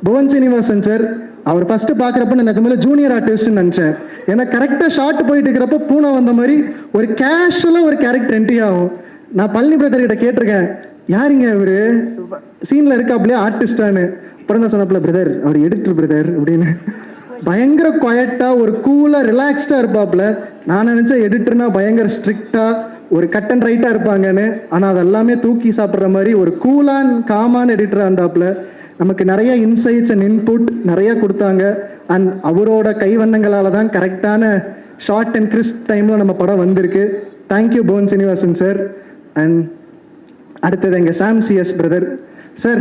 புவன் சீனிவாசன் சார். அவர் ஃபஸ்ட்டு பார்க்குறப்ப நான் நிஜமாலே ஜூனியர் ஆர்டிஸ்ட்னு நினச்சேன். ஏன்னா கரெக்டாக ஷார்ட் போயிட்டு இருக்கிறப்ப பூனை வந்த மாதிரி ஒரு கேஷுவலாக ஒரு கேரக்டர் என்ட்ரி ஆகும். நான் பழனி பிரதர் கிட்ட கேட்டிருக்கேன், யாருங்க இவர் சீனில் இருக்காப்லையே ஆர்டிஸ்டானு. அப்புறம் தான் சொன்னப்பில்ல, பிரதர் அவர் எடிட்டர் பிரதர் அப்படின்னு. பயங்கர குவாய்ட்டாக ஒரு கூலாக ரிலாக்ஸ்டாக இருப்பாப்புல. நான் நினச்சேன் எடிட்டர்னா பயங்கர ஸ்ட்ரிக்டாக ஒரு கட் அண்ட் ரைட்டாக இருப்பாங்கன்னு. ஆனால் அதெல்லாமே தூக்கி சாப்பிட்ற மாதிரி ஒரு கூலான காமான எடிட்டராக இருந்தாப்புல. நமக்கு நிறைய இன்சைட்ஸ் அண்ட் இன்புட் நிறையா கொடுத்தாங்க. அண்ட் அவரோட கைவண்ணங்களால் தான் கரெக்டான ஷார்ட் அண்ட் கிறிஸ்ப் டைமில் நம்ம படம் வந்திருக்கு. Thank you Bhuvan Srinivasan sir. And அடுத்தது எங்கள் Sam CS brother sir.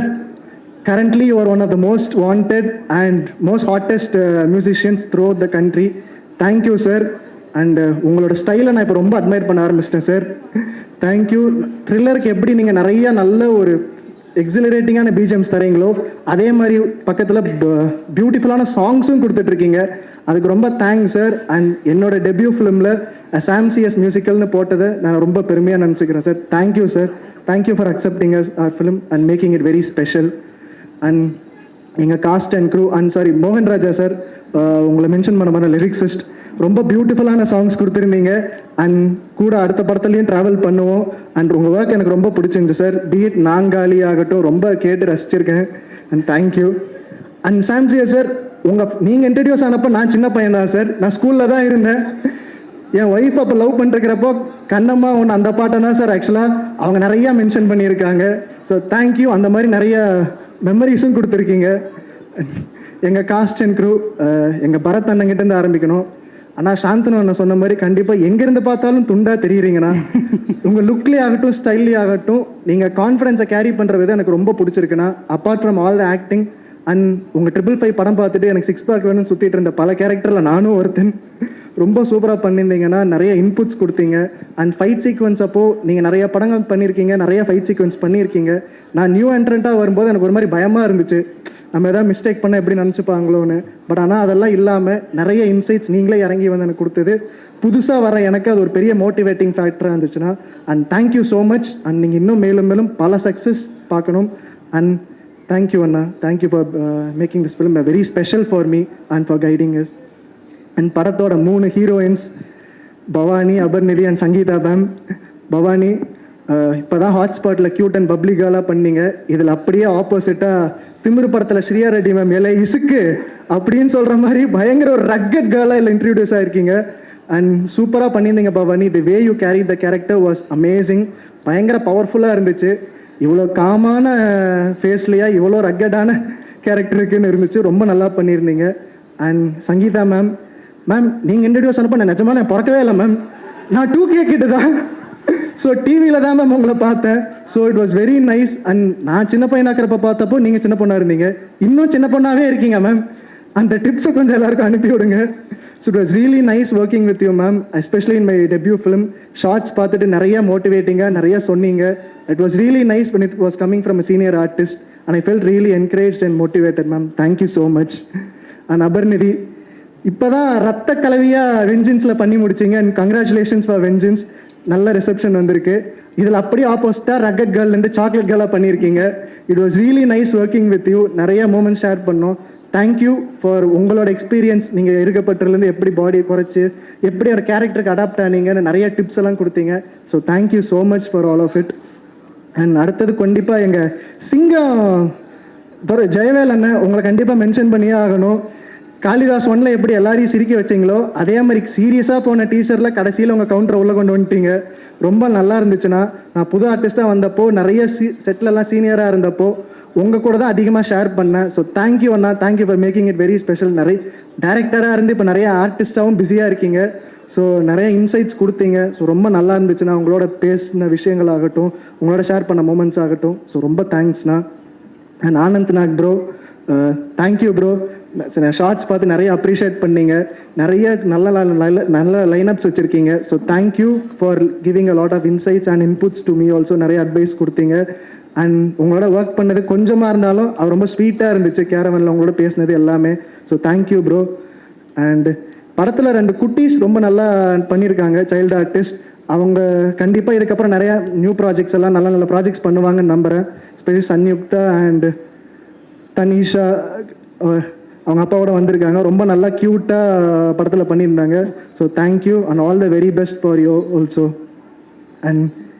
Currently you are one of the most wanted and most hottest musicians throughout the country. Thank you sir. And உங்களோட ஸ்டைலை நான் இப்போ ரொம்ப அட்மையர் பண்ண ஆரம்பிச்சிட்டேன் சார். தேங்க்யூ. த்ரில்லருக்கு எப்படி நீங்கள் நிறைய நல்ல ஒரு எக்ஸிலரேட்டிங்கான பிஜிஎம்ஸ் தரீங்களோ அதே மாதிரி பக்கத்தில் பியூட்டிஃபுல்லான சாங்ஸும் கொடுத்துட்ருக்கீங்க. அதுக்கு ரொம்ப தேங்க்ஸ் சார். அண்ட் என்னோட டெபியூ ஃபிலிமில் சாம்சிஎஸ் மியூசிக்கல்னு போட்டதை நான் ரொம்ப பெருமையாக நினச்சிக்கிறேன் sir. Thank you sir. Thank you for accepting us our film and making it very special. And எங்கள் cast and crew and sorry மோகன் ராஜா சார், உங்களை மென்ஷன் பண்ண மாதிரி லிரிக்ஸிஸ்ட், ரொம்ப பியூட்டிஃபுல்லான சாங்ஸ் கொடுத்துருந்தீங்க. அண்ட் கூட அடுத்த படத்துலையும் ட்ராவல் பண்ணுவோம். அண்ட் உங்கள் ஒர்க் எனக்கு ரொம்ப பிடிச்சிருந்துச்சு சார். பீட் நாங்காலி ஆகட்டும், ரொம்ப கேட்டு ரசிச்சிருக்கேன். And thank you. அண்ட் சாம்சியா சார், நீங்கள் இன்ட்ரடியூஸ் ஆனப்போ நான் சின்ன பையன் தான் சார். நான் ஸ்கூலில் தான் இருந்தேன். என் ஒய்ஃப் அப்போ லவ் பண்ணிருக்கிறப்போ கண்ணம்மா ஒன்று அந்த பாட்டை தான் சார் ஆக்சுவலாக அவங்க நிறையா மென்ஷன் பண்ணியிருக்காங்க. So thank you. அந்த மாதிரி நிறைய மெமரிஸும் கொடுத்துருக்கீங்க. எங்கள் காஸ்ட் அண்ட் க்ரூ, எங்கள் பரத் அண்ணங்கிட்டேருந்து ஆரம்பிக்கணும். ஆனால் சாந்தனு அண்ணன் சொன்ன மாதிரி கண்டிப்பாக எங்கேருந்து பார்த்தாலும் துண்டாக தெரியுறீங்கண்ணா. உங்கள் லுக்லேயே ஆகட்டும், ஸ்டைல்லே ஆகட்டும், நீங்கள் கான்ஃபிடென்ஸை கேரி பண்ணுற விதம் எனக்கு ரொம்ப பிடிச்சிருக்குண்ணா. Apart from all the acting and உங்கள் 555 படம் பார்த்துட்டு எனக்கு 6 பேக் வேணும்னு சுற்றிட்டு இருந்த பல கேரக்டரில் நானும் ஒருத்தன். ரொம்ப சூப்பராக பண்ணியிருந்தீங்கன்னா, நிறைய இன்புட்ஸ் கொடுத்தீங்க. அண்ட் ஃபைட் சீக்வன்ஸ் அப்போது நீங்கள் நிறைய படங்கள் பண்ணியிருக்கீங்க, நிறைய ஃபைட் சீக்வன்ஸ் பண்ணியிருக்கீங்க. நான் நியூ என்ட்ரண்ட்டாக வரும்போது எனக்கு ஒரு மாதிரி பயமாக இருந்துச்சு, நம்ம எதாவது மிஸ்டேக் பண்ண எப்படி நினச்சிப்பாங்களோன்னு. பட் ஆனால் அதெல்லாம் இல்லாமல் நிறைய இன்சைட்ஸ் நீங்களே இறங்கி வந்து எனக்கு கொடுத்தது புதுசாக வர எனக்கு அது ஒரு பெரிய மோட்டிவேட்டிங் ஃபேக்டராக இருந்துச்சுன்னா. And thank you so much. And நீங்கள் இன்னும் மேலும் மேலும் பல சக்ஸஸ் பார்க்கணும். அண்ட் தேங்க்யூ அண்ணா. Thank you for making this film very special for me and for guiding us. And படத்தோட 3 heroines Bhavani, Aparnathi and Sangeetha ma'am. Bhavani இப்போ தான் ஹாட்ஸ்பாட்டில் க்யூட் அண்ட் பப்ளிக் கேர்லாக பண்ணீங்க. இதில் அப்படியே ஆப்போசிட்டாக திமிரு படத்தில் ஸ்ரீயா ரெட்டி மேம் எல்லை இசுக்கு அப்படின்னு சொல்கிற மாதிரி பயங்கர ஒரு ரக்கட் கேர்லாக இல்லை இன்ட்ரடியூஸ் ஆகிருக்கீங்க. அண்ட் சூப்பராக பண்ணியிருந்தீங்க Bhavani. The way you carry the character was amazing. பயங்கர பவர்ஃபுல்லாக இருந்துச்சு. இவ்வளோ காமான ஃபேஸ்லையா இவ்வளோ ரக்கடான கேரக்டருக்குன்னு இருந்துச்சு. ரொம்ப நல்லா பண்ணியிருந்தீங்க. அண்ட் சங்கீதா மேம், நீங்கள் இன்ட்ரடியூஸ் ஆனப்போ நான் நிஜமாக நான் பிறக்கவே இல்லை மேம். நான் 2K கிட்ட தான். ஸோ டிவியில் தான் மேம் உங்களை பார்த்தேன். So it was very nice. And நான் சின்ன பையனாக்கிறப்ப பார்த்தப்போ நீங்கள் சின்ன பொண்ணாக இருந்தீங்க. இன்னும் சின்ன பொண்ணாகவே இருக்கீங்க மேம். அந்த டிப்ஸை கொஞ்சம் எல்லாருக்கும் அனுப்பி விடுங்க. So it was really nice working with you ma'am, especially in my debut film. Shorts பார்த்துட்டு நிறைய மோட்டிவேட்டிங்காக நிறைய சொன்னீங்க. It was really nice when it was coming from a senior artist and I felt really encouraged and motivated ma'am. Thank you so much. And Aparnathi, இப்போ தான் ரத்த கலவியாக வெஞ்சின்ஸில் பண்ணி முடிச்சிங்க. அண்ட் கங்க்ராச்சுலேஷன்ஸ் ஃபார் வெஞ்சின்ஸ். நல்ல ரிசப்ஷன் வந்திருக்கு. இதில் அப்படியே ஆப்போசிட்டாக ரக்கட் கேர்ள்லேருந்து சாக்லேட் கேர்லாக பண்ணியிருக்கீங்க. It was really nice working with you. நிறைய மூமெண்ட்ஸ் ஷேர் பண்ணோம். தேங்க்யூ ஃபார் உங்களோட எக்ஸ்பீரியன்ஸ். நீங்கள் இருக்கப்பட்டிலேருந்து எப்படி பாடியை குறைச்சி எப்படி ஒரு கேரக்டருக்கு அடாப்ட் ஆனீங்கன்னு நிறைய டிப்ஸ் எல்லாம் கொடுத்தீங்க. So thank you so much for all of it. And அடுத்தது கண்டிப்பாக எங்கள் சிங்கம் ஜெயவேல் அண்ணன் உங்களை கண்டிப்பாக மென்ஷன் பண்ணியே ஆகணும். காளிதாஸ் 1ல் எப்படி எல்லாரையும் சிரிக்க வச்சிங்களோ அதே மாதிரி சீரியஸாக போன டீச்சரில் கடைசியில் உங்கள் கவுண்டரை உள்ளே கொண்டு வந்துட்டீங்க. ரொம்ப நல்லா இருந்துச்சுன்னா. நான் புது ஆர்டிஸ்ட்டாக வந்தப்போ நிறைய செட்லலாம் சீனியராக இருந்தப்போ உங்கள் கூட தான் அதிகமாக ஷேர் பண்ணேன். ஸோ தேங்க்யூ அண்ணா. Thank you for making it very special. நிறைய டேரக்டராக இருந்து இப்போ நிறைய ஆர்டிஸ்டாகவும் பிஸியாக இருக்கீங்க. ஸோ நிறைய இன்சைட்ஸ் கொடுத்தீங்க. ஸோ ரொம்ப நல்லா இருந்துச்சுண்ணா. உங்களோட பேசின விஷயங்களாகட்டும், உங்களோட ஷேர் பண்ண மூமெண்ட்ஸ் ஆகட்டும். ஸோ ரொம்ப தேங்க்ஸ்ண்ணா. And Anand Nag bro, thank you bro. Shorts பார்த்து நிறைய அப்ரிஷியேட் பண்ணீங்க. நிறைய நல்ல லைனப்ஸ் வச்சுருக்கீங்க. So thank you for giving a lot of insights and inputs to me also. நிறைய அட்வைஸ் கொடுத்தீங்க. அண்ட் உங்களோட ஒர்க் பண்ணது கொஞ்சமாக இருந்தாலும் அது ரொம்ப ஸ்வீட்டாக இருந்துச்சு. கேரவனில் உங்களோட பேசினது எல்லாமே. So thank you bro. அண்ட் படத்தில் 2 குட்டீஸ் ரொம்ப நல்லா பண்ணியிருக்காங்க, சைல்டு ஆர்டிஸ்ட். அவங்க கண்டிப்பாக இதுக்கப்புறம் நிறையா நியூ ப்ராஜெக்ட்ஸ் எல்லாம் நல்ல நல்ல ப்ராஜெக்ட்ஸ் பண்ணுவாங்கன்னு நம்புகிறேன். ஸ்பெஷலி சன்யுக்தா அண்ட் தனிஷா அவங்க அப்பாவோட வந்திருக்காங்க. ரொம்ப நல்லா க்யூட்டாக படத்தில் பண்ணியிருந்தாங்க. So thank you and all the very best for you also. And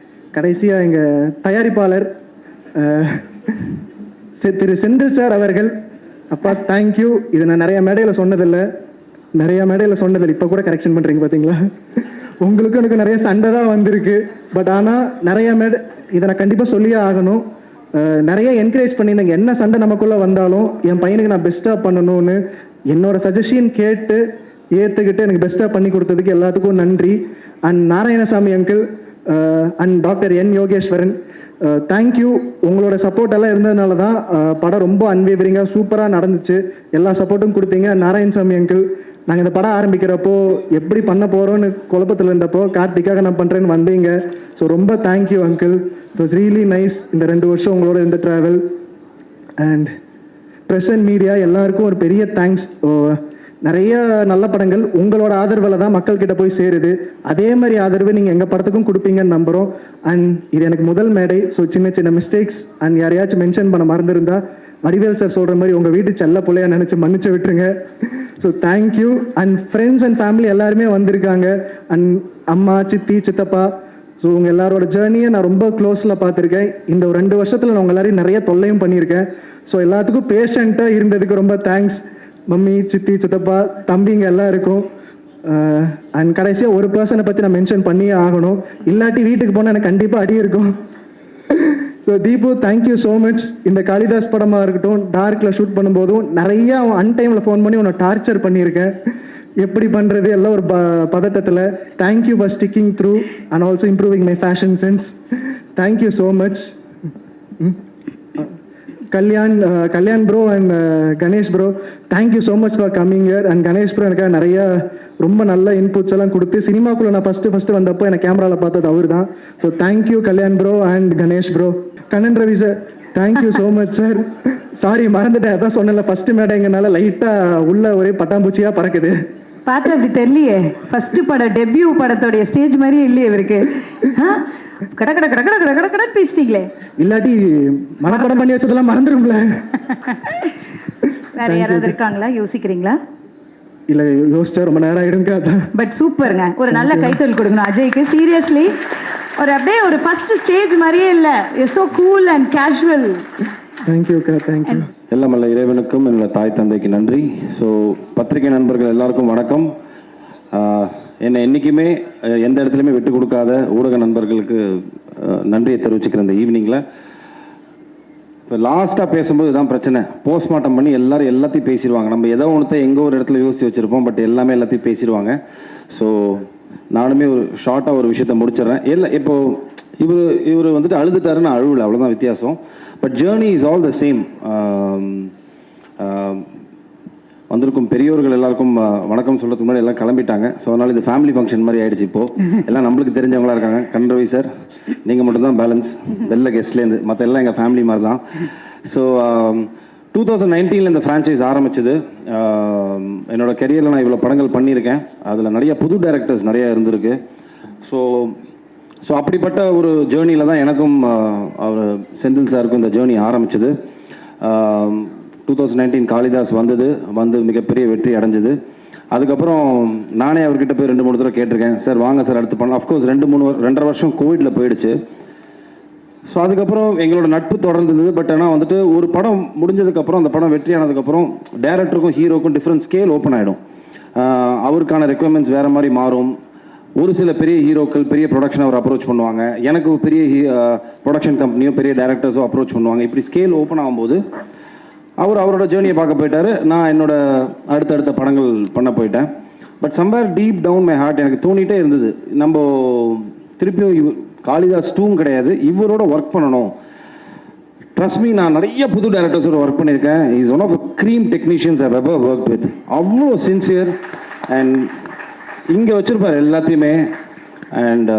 கடைசியாக எங்கள் தயாரிப்பாளர் திரு செந்தில் சார் அவர்கள், அப்பா தேங்க்யூ. இதை நான் நிறைய மேடையில் சொன்னதில்லை, இப்போ கூட கரெக்ஷன் பண்ணுறீங்க பார்த்தீங்களா. உங்களுக்கும் எனக்கு நிறைய சண்டை தான் வந்திருக்கு. பட் ஆனால் நிறைய இதை நான் கண்டிப்பாக சொல்லியே ஆகணும். நிறைய என்கரேஜ் பண்ணியிருந்தேங்க. என்ன சண்டை நமக்குள்ளே வந்தாலும் என் பையனுக்கு நான் பெஸ்ட்டாக பண்ணணும்னு என்னோட சஜஷன் கேட்டு ஏற்றுக்கிட்டு எனக்கு பெஸ்ட்டாக பண்ணி கொடுத்ததுக்கு எல்லாத்துக்கும் நன்றி. And Narayanasamy uncle and doctor N Yogeswaran, thank you. உங்களோட சப்போர்ட் எல்லாம் இருந்ததுனால தான் படம் ரொம்ப அன்வேவரிங்காக சூப்பராக நடந்துச்சு. எல்லா சப்போர்ட்டும் கொடுத்தீங்க. நாராயணசாமி அங்கிள், நாங்கள் இந்த படம் ஆரம்பிக்கிறப்போ எப்படி பண்ண போகிறோன்னு குழப்பத்தில் இருந்தப்போ கார்த்திக்காக நான் பண்ணுறேன்னு வந்தீங்க. ஸோ ரொம்ப thank you uncle. It was really nice இந்த 2 வருஷம் உங்களோட இந்த travel. And press and media எல்லாருக்கும் ஒரு பெரிய தேங்க்ஸ். நிறைய நல்ல படங்கள் உங்களோட ஆதரவில் தான் மக்கள்கிட்ட போய் சேருது. அதே மாதிரி ஆதரவு நீங்கள் எங்கள் படத்துக்கும் கொடுப்பீங்கன்னு நம்புகிறோம். அண்ட் இது எனக்கு முதல் மேடை. ஸோ சின்ன சின்ன மிஸ்டேக்ஸ் அண்ட் யாரையாச்சும் மென்ஷன் பண்ண மறந்துருந்தா வடிவேல் சார் சொல்கிற மாதிரி உங்கள் வீட்டு செல்ல பிள்ளையா நினச்சி மன்னிச்சு விட்டுருங்க. So thank you. And friends and family எல்லாருமே வந்திருக்காங்க. அண்ட் அம்மா, சித்தி, சித்தப்பா, ஸோ உங்கள் எல்லாரோட ஜேர்னியை நான் ரொம்ப க்ளோஸில் பார்த்துருக்கேன். இந்த ஒரு 2 வருஷத்தில் நான் உங்கள் எல்லாரையும் நிறைய தொல்லையும் பண்ணியிருக்கேன். ஸோ எல்லாத்துக்கும் பேஷண்ட்டாக இருந்ததுக்கு ரொம்ப தேங்க்ஸ். மம்மி, சித்தி, சித்தப்பா, தம்பிங்க எல்லாம் இருக்கும். அண்ட் கடைசியாக ஒரு பர்சனை பற்றி நான் மென்ஷன் பண்ணியே ஆகணும். இல்லாட்டி வீட்டுக்கு போனால் எனக்கு கண்டிப்பாக அடி இருக்கும். So Deepu, thank you so much. இந்த காளிதாஸ் படமாக இருக்கட்டும், டார்க்கில் ஷூட் பண்ணும்போதும் நிறையா அன்டைமில் ஃபோன் பண்ணி உன்னை டார்ச்சர் பண்ணியிருக்கேன். எப்படி பண்ணுறது எல்லாம் ஒரு பதட்டத்தில். Thank you for sticking through and also improving my fashion sense. Thank you so much. Kalyan bro and Ganesh bro, thank you so much for coming year. And Ganesh bro எனக்கு நிறைய ரொம்ப நல்ல இன்புட்ஸ் எல்லாம் கொடுத்து சினிமாக்குள்ளே நான் ஃபஸ்ட்டு வந்தப்போ எனக்கு கேமராவில் பார்த்தது அவர் தான். So thank you Kalyan bro and Ganesh bro. Kannan Ravi sir, thank you so much sir. Sorry மறந்துட்டேன், அதான் சொன்னல ஃபஸ்ட்டு மேடைங்கனால லைட்டாக உள்ள ஒரே பட்டாம்பூச்சியாக பறக்குது. பார்த்து அப்படி தெரியலையே, ஃபர்ஸ்ட் படம் டெபியூ படத்தோடைய ஸ்டேஜ் மாதிரியே இல்லையே இவருக்கு. கட கட கட கட கட கட கட பேசிட்டீங்களே. இல்லாட்டி மனப்படம் பண்ணி வச்சதெல்லாம் மறந்துடும்ல. வேற யாராவது இருக்காங்களா, யோசிக்கிறீங்களா? இல்ல, யோசிச்சா ரொம்ப நேரம் ஆயிடுங்க. பட் சூப்பருங்க, ஒரு நல்ல கைத்தொழில் கொடுக்கணும் அஜய்க்கு. சீரியஸ்லி ஒரு அப்படியே ஒரு ஃபர்ஸ்ட் ஸ்டேஜ் மாதிரியே இல்ல, so cool and casual. Thank you அக்கா, தேங்க்யூ. எல்லாம் வல்ல இறைவனுக்கும் என்னோட தாய் தந்தைக்கு நன்றி. ஸோ பத்திரிகை நண்பர்கள் எல்லாருக்கும் வணக்கம். என்னை என்றைக்குமே எந்த இடத்துலையுமே விட்டு கொடுக்காத ஊடக நண்பர்களுக்கு நன்றியை தெரிவிச்சுக்கிறேன் இந்த ஈவினிங்கில். இப்போ லாஸ்ட்டாக பேசும்போது தான் பிரச்சனை, போஸ்ட்மார்ட்டம் பண்ணி எல்லாரும் எல்லாத்தையும் பேசிடுவாங்க. நம்ம ஏதோ ஒன்றத்தை எங்கோ ஒரு இடத்துல யோசித்து வச்சுருப்போம், பட் எல்லாமே எல்லாத்தையும் பேசிடுவாங்க. ஸோ நானுமே ஒரு ஷார்ட்டாக ஒரு விஷயத்தை முடிச்சிடுறேன். இல்லை, இப்போது இவர் வந்துட்டு அழுதுட்டாருன்னு அழுவலை, அவ்வளோதான் வித்தியாசம். But journey is all the same. வந்திருக்கும் பெரியோர்கள் எல்லாருக்கும் வணக்கம் சொல்கிறதுக்கு முன்னாடி எல்லாம் கிளம்பிட்டாங்க. ஸோ அதனால் இது ஃபேமிலி ஃபங்க்ஷன் மாதிரி ஆகிடுச்சு. இப்போது எல்லாம் நம்மளுக்கு தெரிஞ்சவங்களா இருக்காங்க. கண்ரவி சார், நீங்கள் மட்டும்தான் பேலன்ஸ் வெளில கெஸ்ட்லேருந்து, மற்ற எல்லாம் எங்கள் ஃபேமிலி மாதிரி தான். ஸோ 2019 இந்த ஃப்ரான்ச்சைஸ் ஆரம்பிச்சது. என்னோட கெரியரில் நான் இவ்வளோ படங்கள் பண்ணியிருக்கேன். அதில் நிறைய புது டைரக்டர்ஸ் நிறையா இருந்திருக்கு. ஸோ அப்படிப்பட்ட ஒரு ஜேர்னியில் தான் எனக்கும் அவர் செந்தில் சாருக்கும் இந்த ஜேர்னி ஆரம்பிச்சது. 2019 காளிதாஸ் வந்து மிகப்பெரிய வெற்றி அடைஞ்சது. அதுக்கப்புறம் நானே அவர்கிட்ட போய் 2-3 தடவை கேட்டிருக்கேன், சார் வாங்க சார் அடுத்து பண்ணலாம். அஃப்கோர்ஸ் 2-2.5 வருஷம் கோவிட்ல போயிடுச்சு. ஸோ அதுக்கப்புறம் எங்களோட நட்பு தொடர்ந்தது. பட் ஆனால் வந்துட்டு ஒரு படம் முடிஞ்சதுக்கப்புறம், அந்த படம் வெற்றி ஆனதுக்கப்புறம் டேரக்டருக்கும் ஹீரோக்கும் டிஃப்ரெண்ட் ஸ்கேல் ஓப்பன் ஆகிடும். அவருக்கான ரெக்குவயர்மெண்ட்ஸ் வேறு மாதிரி மாறும். ஒரு சில பெரிய ஹீரோக்கள் பெரிய ப்ரொடக்ஷன் அவர் அப்ரோச் பண்ணுவாங்க, எனக்கு பெரிய ப்ரொடக்ஷன் கம்பெனியோ பெரிய டேரக்டர்ஸோ அப்ரோச் பண்ணுவாங்க. இப்படி ஸ்கேல் ஓப்பன் ஆகும்போது அவரோட ஜேர்னியை பார்க்க போயிட்டாரு, நான் என்னோட அடுத்தடுத்த படங்கள் பண்ண போயிட்டேன். But somewhere deep down my heart எனக்கு தோணிகிட்டே இருந்தது, நம்ம திருப்பியும் காளிதாஸ் 2 கிடையாது, இவரோட ஒர்க் பண்ணணும். ட்ரஸ்ட் மீ, நான் நிறைய புது டேரக்டர்ஸோட ஒர்க் பண்ணியிருக்கேன். Is one of the cream technicians I ever work with. அவ்வளோ சின்சியர் அண்ட் இங்கே வச்சுருப்பார் எல்லாத்தையுமே. அண்ட்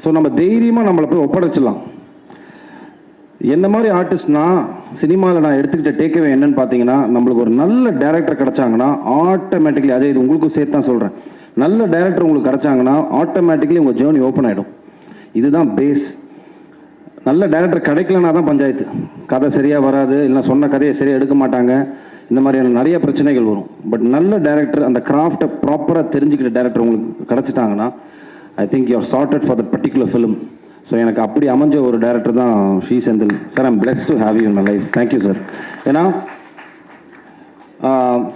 ஸோ நம்ம தைரியமாக நம்மளை போய் ஒப்படைச்சிடலாம். என்ன மாதிரி ஆர்டிஸ்ட்னா சினிமாவில் நான் எடுத்துக்கிட்ட டேக்அவே என்னன்னு பார்த்தீங்கன்னா, நம்மளுக்கு ஒரு நல்ல டேரக்டர் கிடச்சாங்கன்னா ஆட்டோமேட்டிக்லி, அதே இது உங்களுக்கும் சேர்த்து தான் சொல்கிறேன், நல்ல டேரக்டர் உங்களுக்கு கிடச்சாங்கன்னா ஆட்டோமேட்டிக்லி உங்கள் ஜேர்னி ஓப்பன் ஆகிடும். இதுதான் பேஸ். நல்ல டேரக்டர் கிடைக்கலனா தான் பஞ்சாயத்து. கதை சரியாக வராது, இல்லை சொன்ன கதையை சரியாக எடுக்க மாட்டாங்க, இந்த மாதிரியான நிறைய பிரச்சனைகள் வரும். பட் நல்ல டேரக்டர், அந்த கிராஃப்டை ப்ராப்பராக தெரிஞ்சுக்கிட்ட டேரக்டர் உங்களுக்கு கிடச்சிட்டாங்கன்னா I think you are charted for the particular film. So எனக்கு அப்படி அமைஞ்ச ஒரு டேரக்டர் தான் Shri Senthil sir. I'm blessed to have you in my life. Thank you sir. ஏன்னா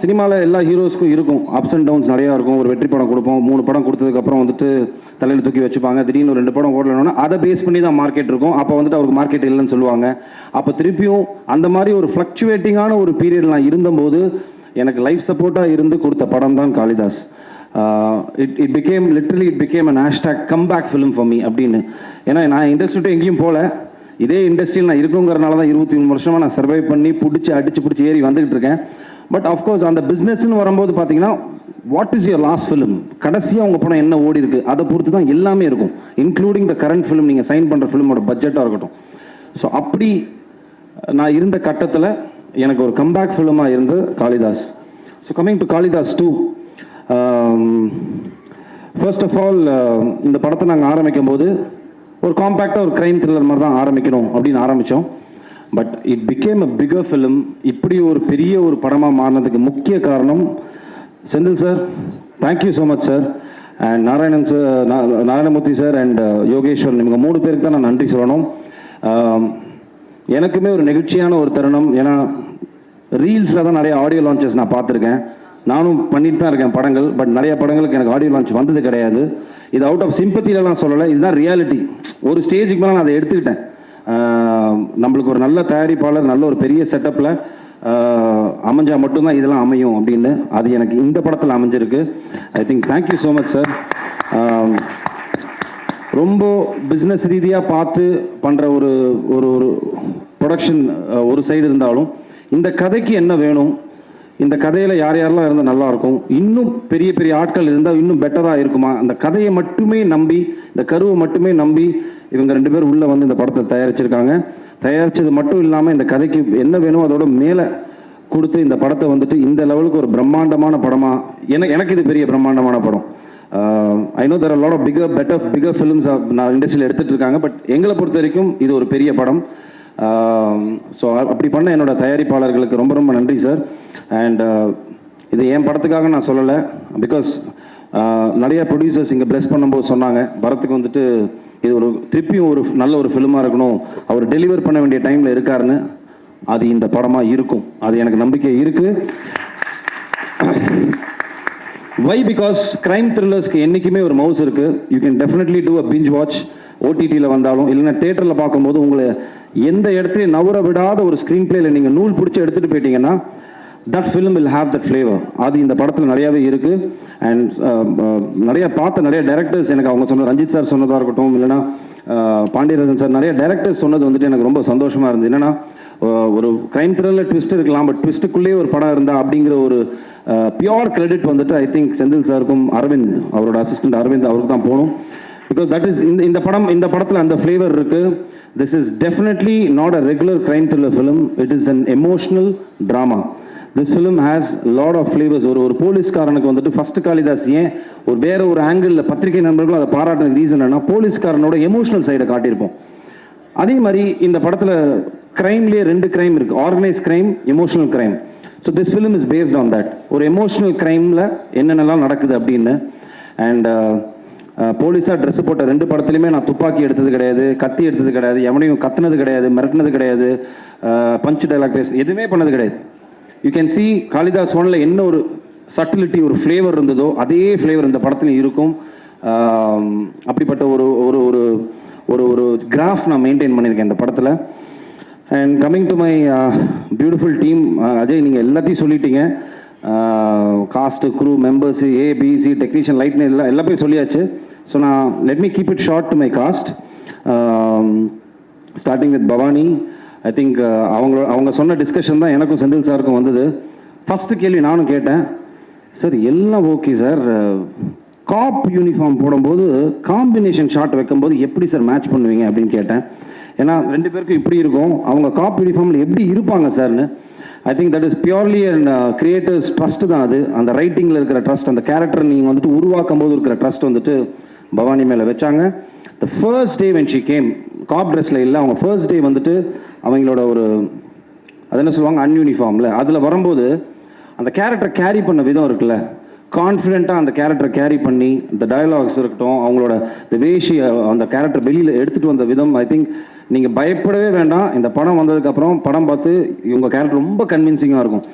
சினிமாவில் எல்லா ஹீரோஸ்க்கும் இருக்கும் அப்ஸ் அண்ட் டவுன்ஸ் நிறையா இருக்கும். ஒரு வெற்றி படம் கொடுப்போம், 3 படம் கொடுத்ததுக்கப்புறம் வந்துட்டு தலையில் தூக்கி வச்சுப்பாங்க. திடீர்னு ஒரு 2 படம் ஓடலன்னா அதை பேஸ் பண்ணி தான் மார்க்கெட் இருக்கும். அப்போ வந்துட்டு அவருக்கு மார்க்கெட் இல்லைன்னு சொல்லுவாங்க. அப்போ திருப்பியும் அந்த மாதிரி ஒரு ஃப்ளக்சுவேட்டிங்கான ஒரு பீரியட் நான் இருந்தபோது எனக்கு லைஃப் சப்போர்ட்டாக இருந்து கொடுத்த படம் தான் Kalidas. It became an hashtag comeback film for me அப்படின்னு. ஏன்னா நான் இண்டஸ்ட்ரிட்டு எங்கேயும் போகல, இதே இண்டஸ்ட்ரியில் நான் இருக்கணுங்கிறனால தான் 23 வருஷமாக நான் சர்வை பண்ணி பிடிச்சி ஏறி வந்துக்கிட்டு இருக்கேன். பட் ஆஃப்கோர்ஸ் அந்த பிஸ்னஸ்ன்னு வரும்போது பார்த்தீங்கன்னா what is your last film, கடைசியாக உங்கள் படம் என்ன ஓடி இருக்கு, அதை பொறுத்து தான் எல்லாமே இருக்கும், இன்க்ளூடிங் த கரண்ட் ஃபிலிம், நீங்கள் சைன் பண்ணுற ஃபிலிமோட பட்ஜெட்டாக இருக்கட்டும். ஸோ அப்படி நான் இருந்த கட்டத்தில் எனக்கு ஒரு கம்பேக் ஃபிலிமாக இருந்தது Kalidas. So coming to Kalidas 2, first of all இந்த படத்தை நாங்கள் ஆரம்பிக்கும் போது ஒரு காம்பேக்டாக ஒரு க்ரைம் த்ரில்லர் மாதிரி தான் ஆரம்பிக்கணும் அப்படின்னு ஆரம்பித்தோம். But it became a bigger film. இப்படி ஒரு பெரிய ஒரு படமாக மாறினதுக்கு முக்கிய காரணம் Senthil sir. Thank you so much sir. And Narayanan sir, Narayanamurthy sir and Yogeswaran, இவங்க 3 பேருக்கு தான் நான் நன்றி சொல்லணும். எனக்குமே ஒரு நெகிழ்ச்சியான ஒரு தருணம். ஏன்னா ரீல்ஸில் தான் நிறைய ஆடியோ லான்ச்சஸ் நான் பார்த்துருக்கேன், நானும் பண்ணிட்டு தான் இருக்கேன் படங்கள். பட் நிறைய படங்களுக்கு எனக்கு ஆடியோ லான்ச் வந்தது கிடையாது. இது அவுட் ஆஃப் சிம்பத்திலலாம் சொல்லலை, இதுதான் ரியாலிட்டி. ஒரு ஸ்டேஜுக்கு மேலே நான் அதை எடுத்துக்கிட்டேன். நம்மளுக்கு ஒரு நல்ல தயாரிப்பாளர், நல்ல ஒரு பெரிய செட்டப்பில் அமைஞ்சால் மட்டும்தான் இதெல்லாம் அமையும் அப்படின்னு. அது எனக்கு இந்த படத்தில் அமைஞ்சிருக்கு. I think thank you so much sir. ரொம்ப பிஸ்னஸ் ரீதியாக பார்த்து பண்ணுற ஒரு ஒரு ப்ரொடக்ஷன் ஒரு சைடு இருந்தாலும், இந்த கதைக்கு என்ன வேணும், இந்த கதையில் யார் யாரெல்லாம் இருந்தால் நல்லாயிருக்கும், இன்னும் பெரிய பெரிய ஆட்கள் இருந்தால் இன்னும் பெட்டராக இருக்குமா, அந்த கதையை மட்டுமே நம்பி, இந்த கருவை மட்டுமே நம்பி இவங்க 2 பேர் உள்ளே வந்து இந்த படத்தை தயாரிச்சிருக்காங்க. தயாரித்தது மட்டும் இல்லாமல் இந்த கதைக்கு என்ன வேணும் அதோட மேலே கொடுத்து இந்த படத்தை வந்துட்டு இந்த லெவலுக்கு ஒரு பிரம்மாண்டமான படமாக, எனக்கு இது பெரிய பிரம்மாண்டமான படம். I know there are lot of bigger films நான் இண்டஸ்ட்ரியில் எடுத்துகிட்டு இருக்காங்க. பட் எங்களை பொறுத்த வரைக்கும் இது ஒரு பெரிய படம். ஸோ அப்படி பண்ண என்னோட தயாரிப்பாளர்களுக்கு ரொம்ப ரொம்ப நன்றி சார். அண்ட் இது என் படத்துக்காக நான் சொல்லலை, பிகாஸ் நிறைய ப்ரொடியூசர்ஸ் இங்கே ப்ளஸ் பண்ணும்போது சொன்னாங்க, பரத்துக்கு வந்துட்டு இது ஒரு திருப்பியும் ஒரு நல்ல ஒரு ஃபிலிமாக இருக்கணும், அவர் டெலிவர் பண்ண வேண்டிய டைமில் இருக்காருன்னு. அது இந்த படமாக இருக்கும், அது எனக்கு நம்பிக்கை இருக்குது. வை? பிகாஸ் கிரைம் த்ரில்லர்ஸ்க்கு என்றைக்குமே ஒரு மவுஸ் இருக்குது. You can definitely do a binge watch. ஓடிடியில் வந்தாலும் இல்லைன்னா தேட்டரில் பார்க்கும்போது உங்களை எந்த இடத்துலையும் நவர விடாத ஒரு ஸ்க்ரீன் பிளேயில் நீங்கள் நூல் பிடிச்சி எடுத்துகிட்டு போயிட்டீங்கன்னா that film will have that flavour. அது இந்த படத்தில் நிறையாவே இருக்குது. அண்ட் நிறைய பார்த்த நிறைய டைரக்டர்ஸ் எனக்கு அவங்க சொன்ன, ரஞ்சித் சார் சொன்னதாக இருக்கட்டும், இல்லைனா பாண்டியராஜன் சார், நிறைய டைரக்டர்ஸ் சொன்னது வந்துட்டு எனக்கு ரொம்ப சந்தோஷமாக இருந்தது. என்னென்னா ஒரு கிரைம் த்ரில்லர் ட்விஸ்ட் இருக்கலாம், பட் ட்விஸ்ட்டுக்குள்ளேயே ஒரு படம் இருந்தா அப்படிங்கிற ஒரு பியோர் கிரெடிட் வந்துட்டு ஐ திங்க் செந்தில் சாருக்கும் அரவிந்த், அவரோட அசிஸ்டன்ட் அரவிந்த், அவருக்கு தான் போகணும். பிகாஸ் தட் இஸ் இந்த படத்தில் அந்த ஃப்ளேவர் இருக்குது. This is definitely not a regular crime thriller film, it is an emotional drama. This film has lot of flavours. ஒரு போலீஸ்காரனுக்கு வந்துட்டு ஃபர்ஸ்ட் காளிதாஸ் ஏன் வேற ஒரு ஆங்கிளில் பத்திரிகை நண்பர்களும் அதை பாராட்டின ரீசன் என்ன, போலீஸ்காரனோட எமோஷனல் சைடை காட்டியிருப்போம். அதே மாதிரி இந்த படத்தில் கிரைம்லேயே 2 கிரைம் இருக்குது, organise crime, emotional crime. So this film is based on that. ஒரு எமோஷனல் கிரைமில் என்னென்னலாம் நடக்குது அப்படின்னு. அண்ட் போலீஸாக ட்ரெஸ் போட்ட 2 படத்துலையுமே நான் துப்பாக்கி எடுத்தது கிடையாது, கத்தி எடுத்தது கிடையாது, எவனையும் கத்துனது கிடையாது, மிரட்டினது கிடையாது, பஞ்ச் டைலாக் பேச எதுவுமே பண்ணது கிடையாது. யூ கேன் சி காளிதாஸ் 1ல் என்ன ஒரு சட்டிலிட்டி, ஒரு ஃப்ளேவர் இருந்ததோ அதே ஃப்ளேவர் இந்த படத்துலையும் இருக்கும். அப்படிப்பட்ட ஒரு ஒரு ஒரு ஒரு ஒரு கிராஃப் நான் மெயின்டைன் பண்ணியிருக்கேன் இந்த படத்தில். And coming to my beautiful team, Ajay நீங்கள் எல்லாத்தையும் சொல்லிட்டீங்க. Cast, crew, members, ABC, technician, லைட்னு எல்லா போய் சொல்லியாச்சு. ஸோ நான் let me keep it short to my cast. Starting with Bhavani. I think அவங்க சொன்ன டிஸ்கஷன் தான் எனக்கும் செந்தில் சாருக்கும் வந்தது. ஃபஸ்ட்டு கேள்வி நானும் கேட்டேன், சார் எல்லாம் ஓகே சார், காப் யூனிஃபார்ம் போடும்போது காம்பினேஷன் ஷாட் வைக்கும்போது எப்படி சார் மேட்ச் பண்ணுவீங்க அப்படின்னு கேட்டேன். ஏன்னா 2 பேருக்கும் இப்படி இருக்கும், அவங்க காப் யூனிஃபார்மில் எப்படி இருப்பாங்க சார்னு. I think that is purely and creators trust தான் அது. அந்த ரைட்டிங்கில் இருக்கிற ட்ரஸ்ட், அந்த கேரக்டர் நீங்கள் வந்துட்டு உருவாக்கும் போது இருக்கிற ட்ரஸ்ட் வந்துட்டு பவானி மேலே வச்சாங்க. The first day when she came, cop ட்ரெஸ்ஸில் இல்லை, அவங்க ஃபர்ஸ்ட் டே வந்துட்டு அவங்களோட ஒரு அது என்ன சொல்லுவாங்க அன்யூனிஃபார்மில், அதில் வரும்போது அந்த கேரக்டர் கேரி பண்ண விதம் இருக்குல்ல, கான்ஃபிடென்ட்டாக அந்த கேரக்டரை கேரி பண்ணி, இந்த டயலாக்ஸ் இருக்கட்டும், அவங்களோட இந்த வேஷி, அந்த கேரக்டர் வெளியில் எடுத்துகிட்டு வந்த விதம், ஐ திங்க் நீங்கள் பயப்படவே வேண்டாம். இந்த படம் வந்ததுக்கப்புறம் படம் பார்த்து இவங்க கேரக்டர் ரொம்ப கன்வின்சிங்காக இருக்கும்.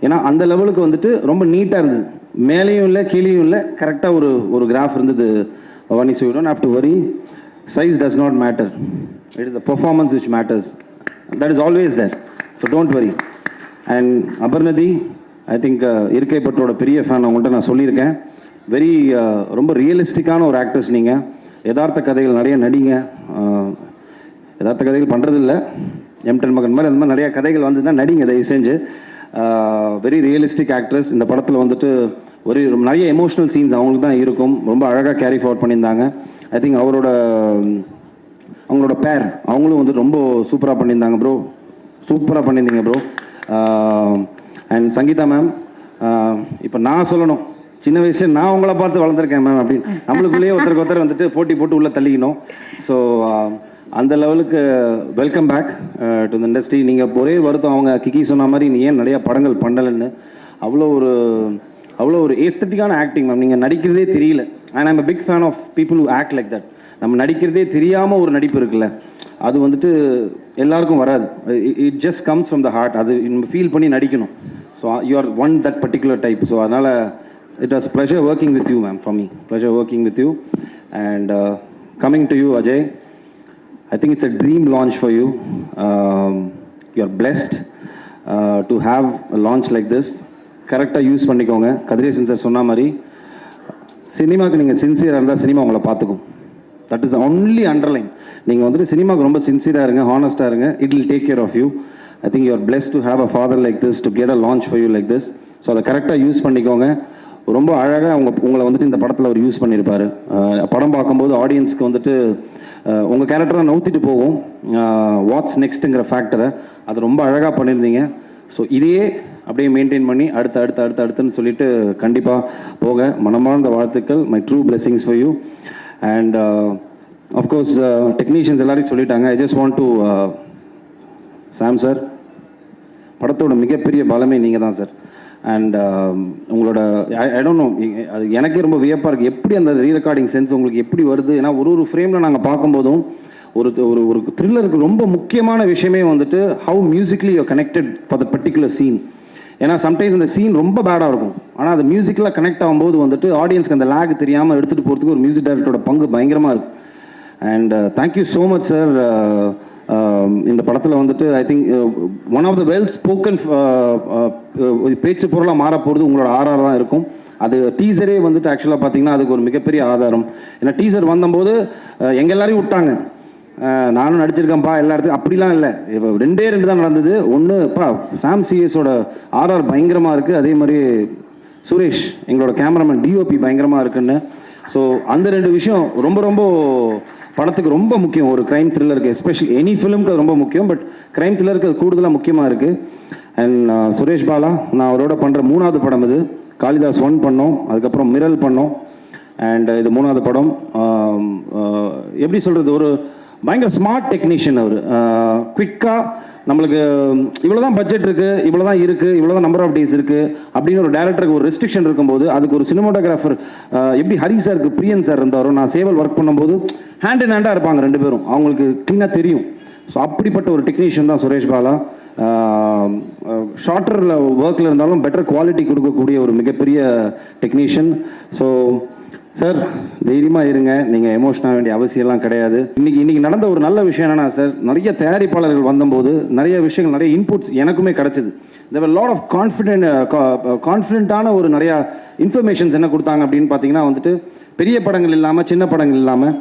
ஏன்னா அந்த லெவலுக்கு வந்துட்டு ரொம்ப நீட்டாக இருந்தது, மேலேயும் இல்லை கீழேயும் இல்லை, கரெக்டாக ஒரு கிராஃப் இருந்தது Bhavani. So you don't have to worry, size does not matter, it is the performance which matters, that is always there. So don't worry. And Aparnathi, I think இருக்கை பட்டோட பெரிய ஃபேன், அவங்கள்ட்ட நான் சொல்லியிருக்கேன். ரொம்ப ரியலிஸ்டிக்கான ஒரு ஆக்டர்ஸ் நீங்கள். யதார்த்த கதைகள் நிறைய நடிங்க. யதார்த்த கதைகள் பண்ணுறதில்ல, M10 மகன் மாதிரி அந்த மாதிரி நிறைய கதைகள் வந்ததுன்னா நடிங்க தயவு செஞ்சு. Very realistic actress. இந்த படத்தில் வந்துட்டு ஒரு நிறைய எமோஷ்னல் சீன்ஸ் அவங்களுக்கு தான் இருக்கும். ரொம்ப அழகாக கேரி ஃபார்வர்ட் பண்ணியிருந்தாங்க. ஐ திங்க் அவங்களோட பேர் அவங்களும் வந்து ரொம்ப சூப்பராக பண்ணியிருந்தாங்க ப்ரோ. சூப்பராக பண்ணியிருந்தீங்க ப்ரோ. அண்ட் சங்கீதா மேம், இப்போ நான் சொல்லணும், சின்ன வயசுல நான் உங்களை பார்த்து வளர்ந்துருக்கேன் மேம் அப்படின்னு நம்மளுக்குள்ளேயே ஒருத்தருக்கு ஒருத்தர் வந்துட்டு போட்டி போட்டு உள்ளே தள்ளிக்கணும். ஸோ அந்த லெவலுக்கு welcome back to the industry. நீங்கள் ஒரே வருத்தம், அவங்க கிக்கி சொன்ன மாதிரி நீ ஏன் நிறையா படங்கள் பண்ணலைன்னு. அவ்வளோ ஒரு ஏஸ்தட்டிக்கான ஆக்டிங் மேம். நீங்கள் நடிக்கிறதே தெரியல. And I'm a big fan of people who act like that. நம்ம நடிக்கிறதே தெரியாமல் ஒரு நடிப்பு இருக்குல்ல, அது வந்துட்டு எல்லாருக்கும் வராது. It just comes from the heart. அது நம்ம ஃபீல் பண்ணி நடிக்கணும். So you are one that particular type. So அதனால் it was pleasure working with you ma'am. For me pleasure working with you. And coming to you Ajay, I think it's a dream launch for you. You are blessed to have a launch like this. கரெக்டாக யூஸ் பண்ணிக்கோங்க. கதிரேசன் சார் சொன்ன மாதிரி சினிமாவுக்கு நீங்கள் சின்சியராக இருந்தால் சினிமா உங்களை பார்த்துக்கும். That is only underline. நீங்கள் வந்துட்டு சினிமாவுக்கு ரொம்ப சின்சியராக இருங்க, ஹானஸ்ட்டாக இருங்க. It will take care of you. I think you are blessed to have a father like this, to get a launch for you like this. So அதை கரெக்டாக யூஸ் பண்ணிக்கோங்க. ரொம்ப அழகாக உங்களை வந்துட்டு இந்த படத்தில் அவர் யூஸ் பண்ணியிருப்பார். படம் பார்க்கும்போது ஆடியன்ஸ்க்கு வந்துட்டு உங்கள் கேரக்டரை நவுத்திட்டு போகும், வாட்ஸ் நெக்ஸ்ட்டுங்கிற ஃபேக்டரை அது ரொம்ப அழகாக பண்ணியிருந்தீங்க. ஸோ இதையே அப்படியே மெயின்டைன் பண்ணி அடுத்துன்னு சொல்லிட்டு கண்டிப்பாக போக மனமார்ந்த வாழ்த்துக்கள். My true blessings for you. And of course technicians எல்லாரையும் சொல்லிட்டாங்க. I just want to Sam sir, படத்தோட மிகப்பெரிய பலமே நீங்கள் தான் சார். அண்ட் உங்களோட ஐ டோன்ட் நோ, அது எனக்கே ரொம்ப வியப்பாக இருக்குது எப்படி அந்த ரீரெக்கார்டிங் சென்ஸ் உங்களுக்கு எப்படி வருது. ஏன்னா ஒரு ஃப்ரேமில் நாங்கள் பார்க்கும்போதும் ஒரு த்ரில்லருக்கு ரொம்ப முக்கியமான விஷயமே வந்துட்டு how musically you connected for the particular scene. ஏன்னா சம்டைம்ஸ் அந்த சீன் ரொம்ப பேடாக இருக்கும், ஆனால் அது மியூசிக்கில் கனெக்ட் ஆகும்போது வந்துட்டு ஆடியன்ஸ்க்கு அந்த லேக் தெரியாமல் எடுத்துகிட்டு போகிறதுக்கு ஒரு மியூசிக் டைரக்டரோட பங்கு பயங்கரமாக இருக்குது. And thank you so much sir. இந்த படத்தில் வந்துட்டு I think one of the well spoken பேச்சு பொருளாக மாற போகிறது உங்களோட ஆர்ஆர் தான் இருக்கும். அது டீசரே வந்துட்டு ஆக்சுவலாக பார்த்தீங்கன்னா அதுக்கு ஒரு மிகப்பெரிய ஆதாரம். ஏன்னா டீசர் வந்தபோது எங்கள் எல்லாரையும் விட்டாங்க, நானும் நடிச்சிருக்கேன்ப்பா எல்லா இடத்துலையும். அப்படிலாம் இல்லை, இப்போ 2 தான் நடந்தது. ஒன்றுப்பா சாம் சிஎஸோட ஆர்ஆர் பயங்கரமாக இருக்குது, அதே மாதிரி சுரேஷ் எங்களோட கேமராமேன் டிஓபி பயங்கரமாக இருக்குன்னு. ஸோ அந்த 2 விஷயம் ரொம்ப ரொம்ப படத்துக்கு ரொம்ப முக்கியம். ஒரு க்ரைம் த்ரில்லருக்கு, எஸ்பெஷலி எனி ஃபிலிமுக்கு அது ரொம்ப முக்கியம், பட் க்ரைம் த்ரில்லருக்கு அது கூடுதலாக முக்கியமாக இருக்குது. அண்ட் சுரேஷ் பாலா, நான் அவரோட பண்ணுற 3வது படம் இது. காளிதாஸ் 1 பண்ணோம், அதுக்கப்புறம் மிரல் பண்ணோம், அண்ட் இது 3வது படம். எப்படி சொல்கிறது, ஒரு பயங்கர ஸ்மார்ட் டெக்னீஷியன் அவர். குவிக்காக நம்மளுக்கு இவ்வளோ தான் பட்ஜெட் இருக்குது, இவ்வளோ தான் இருக்குது, இவ்வளோ தான் நம்பர் ஆஃப் டேஸ் இருக்குது அப்படின்னு ஒரு டேரக்டருக்கு ஒரு ரெஸ்ட்ரிக்ஷன் இருக்கும்போது அதுக்கு ஒரு சினிமாட்டோகிராஃபர் எப்படி ஹரி சாருக்கு பிரியன் சார் இருந்தாரோ, நான் சேவல் ஒர்க் பண்ணும்போது ஹேண்ட் இன் ஹேண்டாக இருப்பாங்க 2 பேரும், அவங்களுக்கு க்ளீனாக தெரியும். ஸோ அப்படிப்பட்ட ஒரு டெக்னீஷியன் தான் சுரேஷ் பாலா. ஷார்ட்டரில் ஒர்க்கில் இருந்தாலும் பெட்டர் குவாலிட்டி கொடுக்கக்கூடிய ஒரு மிகப்பெரிய டெக்னீஷியன். ஸோ சார் தைரியமாக இருங்க, நீங்கள் எமோஷனாக வேண்டிய அவசியம்லாம் கிடையாது. இன்னைக்கு நடந்த ஒரு நல்ல விஷயம் என்னன்னா சார், நிறைய தயாரிப்பாளர்கள் வந்தபோது நிறைய விஷயங்கள், நிறைய இன்புட்ஸ் எனக்குமே கிடச்சிது. தேர் வர் லாட் ஆஃப் கான்ஃபிடென்ட்டான ஒரு நிறையா இன்ஃபர்மேஷன்ஸ் என்ன கொடுத்தாங்க அப்படின்னு பார்த்தீங்கன்னா வந்துட்டு பெரிய படங்கள் இல்லாமல் சின்ன படங்கள் இல்லாமல்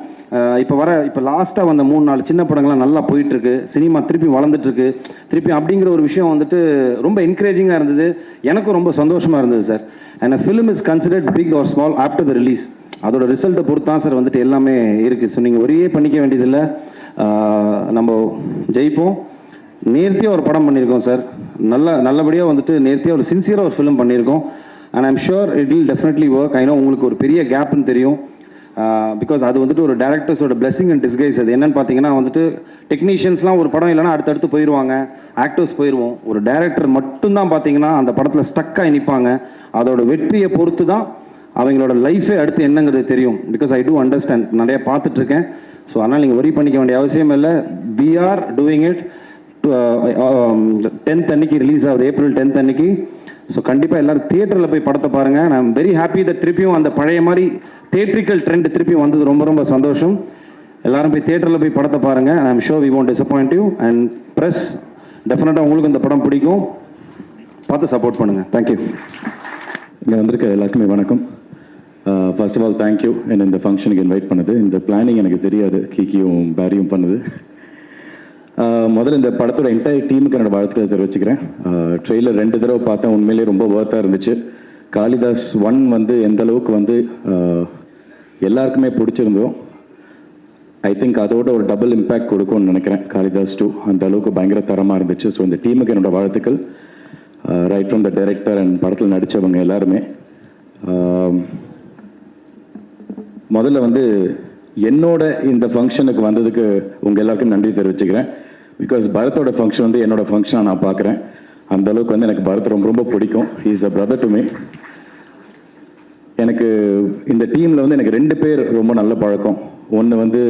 இப்போ லாஸ்ட்டாக வந்த 3-4 சின்ன படங்கள்லாம் நல்லா போயிட்டுருக்கு, சினிமா திருப்பி வளர்ந்துட்டுருக்கு திருப்பி அப்படிங்கிற ஒரு விஷயம் வந்துட்டு ரொம்ப என்கரேஜிங்காக இருந்தது. எனக்கும் ரொம்ப சந்தோஷமாக இருந்தது sir. And a film is considered big or small after the release. அதோட ரிசல்ட்டை பொறுத்து தான் சார் வந்துட்டு எல்லாமே இருக்குது. ஸோ நீங்கள் ஒரே பண்ணிக்க வேண்டியதில்லை, நம்ம ஜெயிப்போம். நேர்த்தியாக ஒரு படம் பண்ணியிருக்கோம் சார், நல்லபடியாக வந்துட்டு நேர்த்தியாக ஒரு சின்சியராக ஒரு ஃபிலிம் பண்ணியிருக்கோம். And I'm sure it will definitely work. I know உங்களுக்கு ஒரு பெரிய கேப்னு தெரியும், பிகாஸ் அது வந்துட்டு ஒரு டேரக்டர்ஸோட பிளெஸிங் அண்ட் டிஸ்கைஸ். அது என்னன்னு பார்த்தீங்கன்னா வந்துட்டு டெக்னீஷியன்ஸ்லாம் ஒரு படம் இல்லைன்னா அடுத்தடுத்து போயிடுவாங்க, ஆக்டர்ஸ் போயிடுவோம். ஒரு டேரக்டர் மட்டும்தான் பார்த்தீங்கன்னா அந்த படத்தில் ஸ்டக்காக நிற்பாங்க. அதோட வெற்றியை பொறுத்து தான் அவங்களோட லைஃபே அடுத்து என்னங்கிறது தெரியும். பிகாஸ் ஐ டூ அண்டர்ஸ்டாண்ட், நிறைய பார்த்துட்ருக்கேன். ஸோ அதனால் நீங்கள் ஒரி பண்ணிக்க வேண்டிய அவசியம் இல்லை. We are doing it. 10th அன்னைக்கு ரிலீஸ் ஆகுது, April 10th அன்னைக்கு. ஸோ கண்டிப்பாக எல்லோரும் தியேட்டரில் போய் படத்தை பாருங்கள். நான் வெரி ஹாப்பி தட் திருப்பியும் அந்த பழைய மாதிரி தியேட்ரிக்கல் ட்ரெண்ட் திருப்பியும் வந்தது ரொம்ப ரொம்ப சந்தோஷம். எல்லாரும் போய் தியேட்டரில் போய் படத்தை பாருங்கள். I am sure we won't disappoint you. And press டெஃபினட்டாக உங்களுக்கு இந்த படம் பிடிக்கும், பார்த்து சப்போர்ட் பண்ணுங்கள். தேங்க்யூ. இங்கே வந்திருக்க எல்லாருக்குமே வணக்கம். ஃபர்ஸ்ட் ஆஃப் ஆல் தேங்க்யூ என்னை இந்த ஃபங்க்ஷனுக்கு இன்வைட் பண்ணது. இந்த பிளானிங் எனக்கு தெரியாது, கீக்கியும் பேரியும் பண்ணது. முதல்ல இந்த படத்தோட என்டையர் டீமுக்கு என்னோட வாழ்த்துக்களை தெரிவிச்சுக்கிறேன். ட்ரெய்லர் 2 தடவை பார்த்தேன், உண்மையிலேயே ரொம்ப ஒர்த்தாக இருந்துச்சு. காளிதாஸ் 1 வந்து எந்த அளவுக்கு வந்து எல்லாருக்குமே பிடிச்சிருந்தோம், ஐ திங்க் அதோட ஒரு டபுள் இம்பேக்ட் கொடுக்கும்னு நினைக்கிறேன் காளிதாஸ் 2. அந்த அளவுக்கு பயங்கர தரமாக இருந்துச்சு. ஸோ இந்த டீமுக்கு என்னோட வாழ்த்துக்கள். Right from the director and படத்தில் நடித்தவங்க எல்லாருமே. முதல்ல வந்து என்னோட இந்த ஃபங்க்ஷனுக்கு வந்ததுக்கு உங்கள் எல்லாருக்கும் நன்றி தெரிவிச்சுக்கிறேன். பிகாஸ் பரத்தோட ஃபங்க்ஷன் வந்து என்னோட ஃபங்க்ஷனாக நான் பார்க்குறேன். அந்த அளவுக்கு வந்து எனக்கு பரத் ரொம்ப ரொம்ப பிடிக்கும். He is a brother to me. எனக்கு இந்த டீமில் வந்து எனக்கு 2 பேர் ரொம்ப நல்ல பழக்கம். ஒன்று வந்து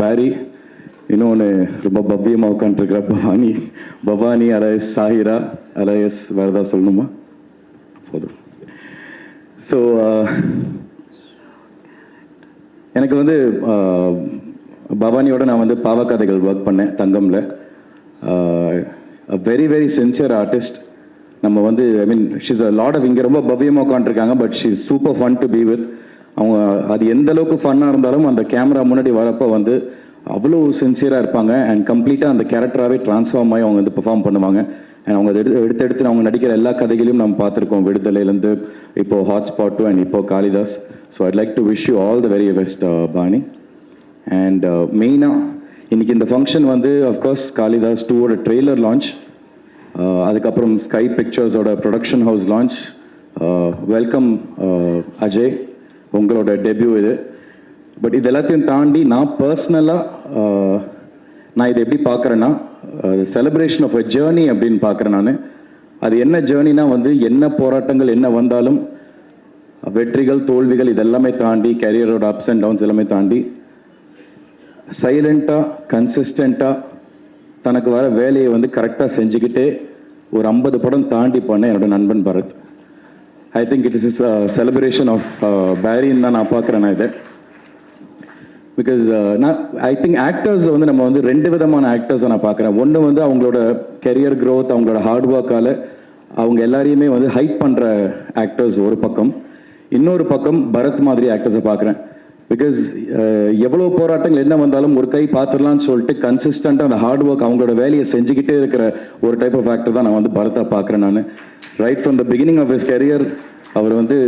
பேரி, இன்னொன்று ரொம்ப பவ்யமாக உட்காந்துருக்கிற பவானி அலையஸ் சாஹிரா அலையஸ் வேறு ஏதாவது சொல்லணுமா? போதும். ஸோ எனக்கு வந்து பவானியோட நான் வந்து பாவக்கதைகள் ஒர்க் பண்ணேன் தங்கம்ல. Very very sincere artist. நம்ம வந்து I mean she's a lot of, இங்கே ரொம்ப பவ்யமாக உட்காந்துருக்காங்க, but she is super fun to be with. அவங்க அது எந்த அளவுக்கு ஃபன்னாக இருந்தாலும் அந்த கேமரா முன்னாடி வரப்போ வந்து அவ்வளோ சின்சியராக இருப்பாங்க. அண்ட் கம்ப்ளீட்டாக அந்த கேரக்டராகவே ட்ரான்ஸ்ஃபார்ம் ஆகி அவங்க வந்து பெர்ஃபார்ம் பண்ணுவாங்க. அண்ட் அவங்க எடுத்து அவங்க நடிக்கிற எல்லா கதைகளையும் நம்ம பார்த்துருக்கோம். விடுதலையிலேருந்து இப்போ ஹாட்ஸ்பாட் 2 அண்ட் இப்போ Kaalidas. So I'd like to wish you all the very best Paani. And மெயினாக இன்னைக்கு இந்த ஃபங்க்ஷன் வந்து அஃப்கோர்ஸ் காளிதாஸ் 2ஓட ட்ரெய்லர் லான்ச், அதுக்கப்புறம் ஸ்கை பிக்சர்ஸோட production house launch. Welcome Ajay, உங்களோட டெபியூ இது. பட் இது எல்லாத்தையும் தாண்டி நான் பர்சனலாக நான் இதை எப்படி பார்க்குறேன்னா, செலிப்ரேஷன் ஆஃப் அ ஜேர்னி அப்படின்னு பார்க்குறேன் நான். அது என்ன ஜேர்னினா வந்து என்ன போராட்டங்கள் என்ன வந்தாலும், வெற்றிகள் தோல்விகள் இதெல்லாமே தாண்டி, கேரியரோட அப்ஸ் அண்ட் டவுன்ஸ் எல்லாமே தாண்டி சைலண்ட்டாக கன்சிஸ்டண்ட்டாக தனக்கு வர வேலையை வந்து கரெக்டாக செஞ்சுக்கிட்டே ஒரு 50 படம் தாண்டி பண்ண என்னோட நண்பன் Bharath. I think it is celebration of பேரின்னு தான் நான் பார்க்குறேன் நான் இதை. பிகாஸ் நான் ஐ திங்க் ஆக்டர்ஸ் வந்து நம்ம வந்து 2 விதமான ஆக்டர்ஸை நான் பார்க்குறேன். ஒன்று வந்து அவங்களோட கெரியர் க்ரோத், அவங்களோட ஹார்ட் ஒர்க்கால் அவங்க எல்லாரையுமே வந்து ஹைப் பண்ணுற ஆக்டர்ஸ் ஒரு பக்கம். இன்னொரு பக்கம் பரத் மாதிரி ஆக்டர்ஸை பார்க்குறேன். பிகாஸ் எவ்வளோ போராட்டங்கள் என்ன வந்தாலும் ஒரு கை பார்த்துடலான்னு சொல்லிட்டு கன்சிஸ்டண்ட்டாக அந்த ஹார்ட் ஒர்க் அவங்களோட வேலையை செஞ்சுக்கிட்டே இருக்கிற ஒரு டைப் ஆஃப் ஆக்டர் தான் நான் வந்து பரத்தை பார்க்குறேன் நான். Right from the beginning of his career அவர் வந்து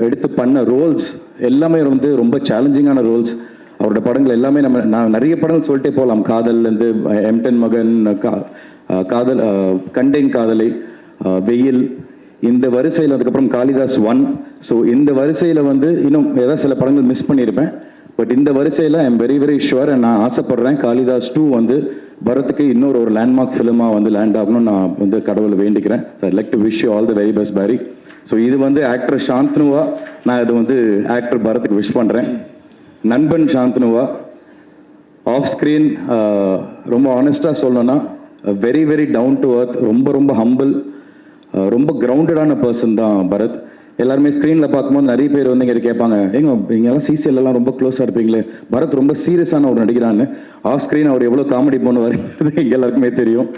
எடுத்து பண்ண ரோல்ஸ் எல்லாமே வந்து ரொம்ப சேலஞ்சிங்கான ரோல்ஸ். அவரோட படங்கள் எல்லாமே நான் நிறைய படங்கள் சொல்லிட்டே போகலாம். காதல்லேருந்து M10 மகன், காதல், கண்டேன் காதலை, வெயில், இந்த வரிசையில் அதுக்கப்புறம் காளிதாஸ் 1. ஸோ இந்த வரிசையில் வந்து இன்னும் ஏதாவது சில படங்கள் மிஸ் பண்ணியிருப்பேன். பட் இந்த வரிசையில் I am very very sure. நான் ஆசைப்படுறேன் காளிதாஸ் 2 வந்து பரத்துக்கு இன்னொரு ஒரு லேண்ட்மார்க் ஃபிலிமாக வந்து லேண்ட் ஆகணும்னு நான் வந்து கடவுளை வேண்டிக்கிறேன். I like to wish you all the very best Peri. So இது வந்து ஆக்டர் சாந்தனுவா, நான் இது வந்து ஆக்டர் பரத்துக்கு விஷ் பண்ணுறேன். நண்பன் சாந்தனுவா, ஆஃப் ஸ்க்ரீன் ரொம்ப ஆனஸ்டாக சொல்லணும்னா வெரி வெரி டவுன் டு அர்த், ரொம்ப ரொம்ப ஹம்பிள், ரொம்ப கிரவுண்டடான பர்சன் தான் பரத். எல்லாருமே ஸ்க்ரீனில் பார்க்கும்போது நிறைய பேர் வந்து இங்கே கேட்பாங்க, இங்கெல்லாம் சிசிஎல்லாம் ரொம்ப க்ளோஸாக இருப்பீங்களே, பரத் ரொம்ப சீரியஸான ஒரு நடிக்கிறான்னு. ஆஃப் ஸ்க்ரீன் அவர் எவ்வளோ காமெடி பண்ணுவார் எங்க எல்லாருக்குமே தெரியும்.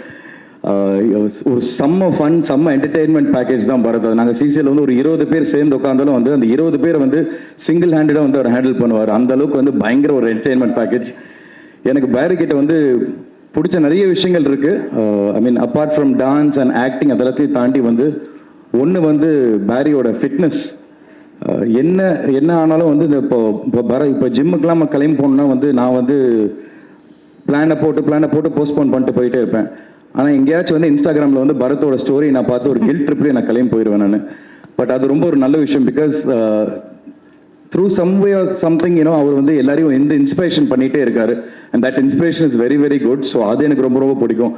ஒரு செம்ம ஃபன், செம்ம என்டர்டெயின்மெண்ட் பேக்கேஜ் தான் பரத். நாங்கள் சிசிஎல் வந்து ஒரு 20 பேர் சேர்ந்து உட்காந்தாலும் வந்து அந்த 20 பேரை வந்து சிங்கிள் ஹேண்டடாக வந்து அவர் ஹேண்டில் பண்ணுவார். அந்த அளவுக்கு வந்து பயங்கர ஒரு என்டர்டெயின்மெண்ட் பேக்கேஜ். எனக்கு பேரிக்கிட்ட வந்து பிடிச்ச நிறைய விஷயங்கள் இருக்கு. I mean apart from dance and acting அதெல்லாத்தையும் தாண்டி வந்து ஒன்று வந்து பேரியோட ஃபிட்னஸ். என்ன ஆனாலும் வந்து இந்த இப்போ ஜிம்முக்கெல்லாம் நம்ம கிளம்பி போகணுன்னா வந்து நான் வந்து பிளானை போட்டு போஸ்ட்போன் பண்ணிட்டு போயிட்டே இருப்பேன். ஆனால் எங்கேயாச்சும் வந்து இன்ஸ்டாகிராமில் வந்து பரத்தோட ஸ்டோரி நான் பார்த்து ஒரு கில்ட் ட்ரிப்லேயே நான் கிளம்பி போயிடுவேன் நான். பட் அது ரொம்ப ஒரு நல்ல விஷயம். Because through some way or something அவர் வந்து எல்லாரையும் எந்த இன்ஸ்பிரேஷன் பண்ணிகிட்டே இருக்காரு. And that inspiration is very very good. So அது எனக்கு ரொம்ப ரொம்ப பிடிக்கும்.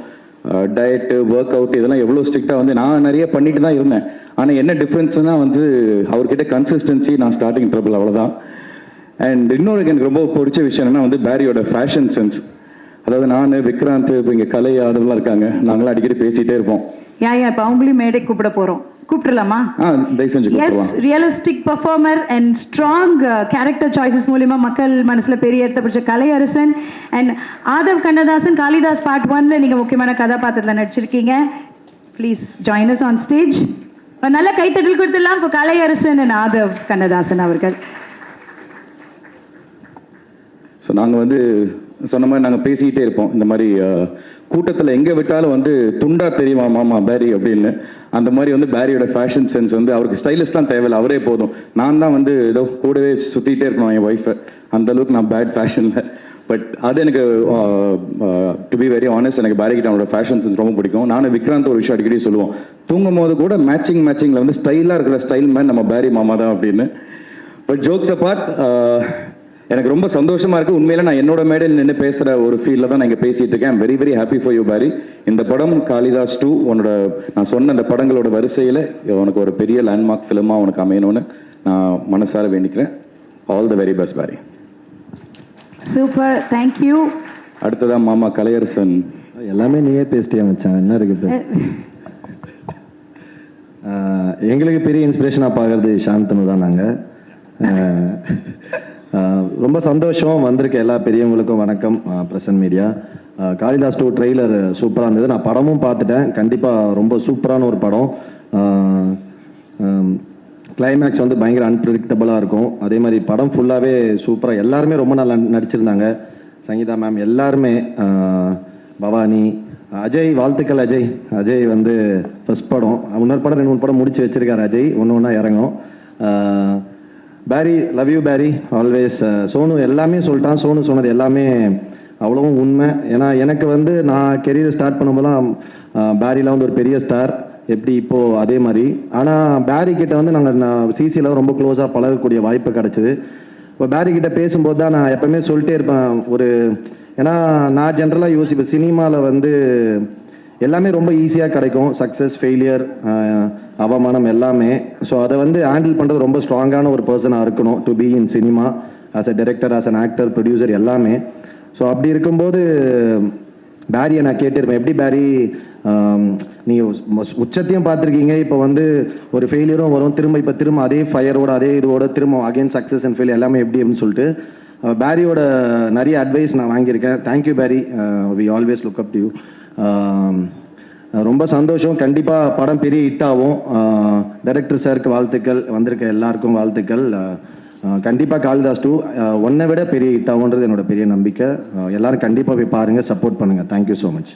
டயட்டு, ஒர்க் அவுட் இதெல்லாம் எவ்வளோ ஸ்ட்ரிக்டாக வந்து நான் நிறைய பண்ணிட்டு தான் இருந்தேன். ஆனால் என்ன டிஃப்ரென்ஸ்னால் வந்து அவர்கிட்ட கன்சிஸ்டன்சி, நான் ஸ்டார்டிங் ட்ரபிள், அவ்வளோதான். அண்ட் இன்னொரு எனக்கு ரொம்ப பிடிச்ச விஷயம் என்னன்னா வந்து பேரியோட ஃபேஷன் சென்ஸ். அதாவது நான், விக்ராந்த், இப்போ இங்கே கலை அதெல்லாம் இருக்காங்க, நாங்களாம் அடிக்கடி பேசிகிட்டே இருப்போம். இப்போ அவங்களையும் மேடை கூப்பிட போகிறோம், கூப்பிட்டுலாமா? தயவு செஞ்சு கூப்பிடலாம். Realistic performer and strong character choices மூலிமா மக்கள் மனசில் பெரிய இடத்த பிடிச்ச கலையரசன் அண்ட் ஆதவ் கண்ணதாசன். காளிதாஸ் பார்ட் 1ல நீங்கள் முக்கியமான கதாபாத்திரத்தில் நடிச்சிருக்கீங்க. Please join us on stage. நல்ல கைத்தட்டல் கொடுத்துடலாம் இப்போ கலையரசன் அண்ட் ஆதவ் கண்ணதாசன் அவர்கள். ஸோ நாங்கள் வந்து சொன்ன மாதிரி நாங்கள் பேசிக்கிட்டே இருப்போம். இந்த மாதிரி கூட்டத்தில் எங்கே விட்டாலும் வந்து துண்டா தெரியுமா மாமா பேரி அப்படின்னு. அந்த மாதிரி வந்து பேரியோட ஃபேஷன் சென்ஸ் வந்து அவருக்கு ஸ்டைலிஷ்லாம் தேவையில்லை, அவரே போதும். நான் தான் வந்து ஏதோ கூடவே சுற்றிட்டே இருக்கணும் என் ஒய்ஃபை, அந்த அளவுக்கு நான் பேட் ஃபேஷனில். பட் அது எனக்கு டு பி வெரி ஆனஸ்ட், எனக்கு பேரி கிட்ட அவனோட ஃபேஷன் சென்ஸ் ரொம்ப பிடிக்கும். நானும் விக்ராந்த் ஒரு விஷயம் அடிக்கடி சொல்லுவோம், தூங்கும் போது கூட மேட்சிங்கில் வந்து ஸ்டைலாக இருக்கிற ஸ்டைல் மேன் நம்ம பேரி மாமா தான் அப்படின்னு. பட் ஜோக்ஸ் அபார்ட், எனக்கு ரொம்ப சந்தோஷமா இருக்கு. உண்மையில நான் என்னோட மேடையில் நின்று பேசுற ஒரு ஃபீல்ல தான் நான் இங்கே பேசிட்டு இருக்கேன். Very very happy for you பேரி. இந்த படம் காளிதாஸ் 2 உன்னோட நான் சொன்ன அந்த படங்களோட வரிசையில் உனக்கு ஒரு பெரிய லேண்ட்மார்க் ஃபிலிமா உனக்கு அமையணும்னு நான் மனசார வேண்டிக்கிறேன். All the very best Peri. Super, thank you. அடுத்ததான் மாமா கலையரசன். எல்லாமே நீயே பேசிட்டியா மச்சான், என்ன இருக்கு? எங்களுக்கு பெரிய இன்ஸ்பிரேஷனாக பார்க்குறது சாந்தனு தான். நாங்கள் ரொம்ப சந்தோஷம். வந்திருக்க எல்லா பெரியவங்களுக்கும் வணக்கம். பிரசன்ட் மீடியா, காளிதாஸ் 2 ட்ரெய்லர் சூப்பராக இருந்தது. நான் படமும் பார்த்துட்டேன். கண்டிப்பாக ரொம்ப சூப்பரான ஒரு படம். கிளைமேக்ஸ் வந்து பயங்கர அன்பிரடிக்டபுளாக இருக்கும். அதே மாதிரி படம் ஃபுல்லாகவே சூப்பராக, எல்லாருமே ரொம்ப நல்லா நடிச்சிருந்தாங்க. சங்கீதா மேம் எல்லாருமே, பவானி, அஜய், வாழ்த்துக்கள் அஜய். அஜய் வந்து ஃபர்ஸ்ட் படம், இன்னொரு படம் 2-3 படம் முடிச்சு வச்சிருக்காரு அஜய், ஒன்று ஒன்றா இறங்கும். பேரி, love you Peri, always. Sonu எல்லாமே சொல்லிட்டான். சோனு சொன்னது எல்லாமே அவ்வளவும் உண்மை. ஏன்னா எனக்கு வந்து நான் கெரியர் ஸ்டார்ட் பண்ணும்போதுலாம் பேரிலாம் வந்து ஒரு பெரிய ஸ்டார், எப்படி இப்போது அதே மாதிரி. ஆனால் பேரி கிட்ட வந்து நான் சிசியில் ரொம்ப க்ளோஸாக பழகக்கூடிய வாய்ப்பு கிடச்சிது. இப்போ பேரி கிட்ட பேசும்போது தான் நான் எப்போவுமே சொல்லிட்டே இருப்பேன் ஒரு, ஏன்னா நான் ஜென்ரலாக யோசிப்பேன், சினிமாவில் வந்து எல்லாமே ரொம்ப ஈஸியாக கிடைக்கும், சக்ஸஸ், ஃபெயிலியர், அவமானம் எல்லாமே. ஸோ அதை வந்து ஹேண்டில் பண்ணுறது ரொம்ப ஸ்ட்ராங்கான ஒரு பர்சனாக இருக்கணும் to be in cinema, as a director, as an actor, producer எல்லாமே. ஸோ அப்படி இருக்கும்போது பேரியை நான் கேட்டிருப்பேன், எப்படி பேரி நீங்கள் உச்சத்தையும் பார்த்துருக்கீங்க, இப்போ வந்து ஒரு ஃபெயிலியரும் வரும், திரும்ப அதே ஃபயரோட அதே இதோட திரும்ப அகைன் சக்ஸஸ் அண்ட் ஃபெயில் எல்லாமே எப்படி அப்படின்னு சொல்லிட்டு பேரியோட நிறைய அட்வைஸ் நான் வாங்கியிருக்கேன். தேங்க்யூ பேரி, we always look up to you. ரொம்ப சந்தோஷம். கண்டிப்பாக படம் பெரிய ஹிட் ஆகும். டைரக்டர் சாருக்கு வாழ்த்துக்கள், வந்திருக்க எல்லாருக்கும் வாழ்த்துக்கள். கண்டிப்பாக காளிதாஸ் 2 ஒன்றை விட பெரிய ஹிட் ஆகுன்றது என்னோட பெரிய நம்பிக்கை. எல்லாரும் கண்டிப்பாக போய் பாருங்கள், சப்போர்ட் பண்ணுங்கள். Thank you so much.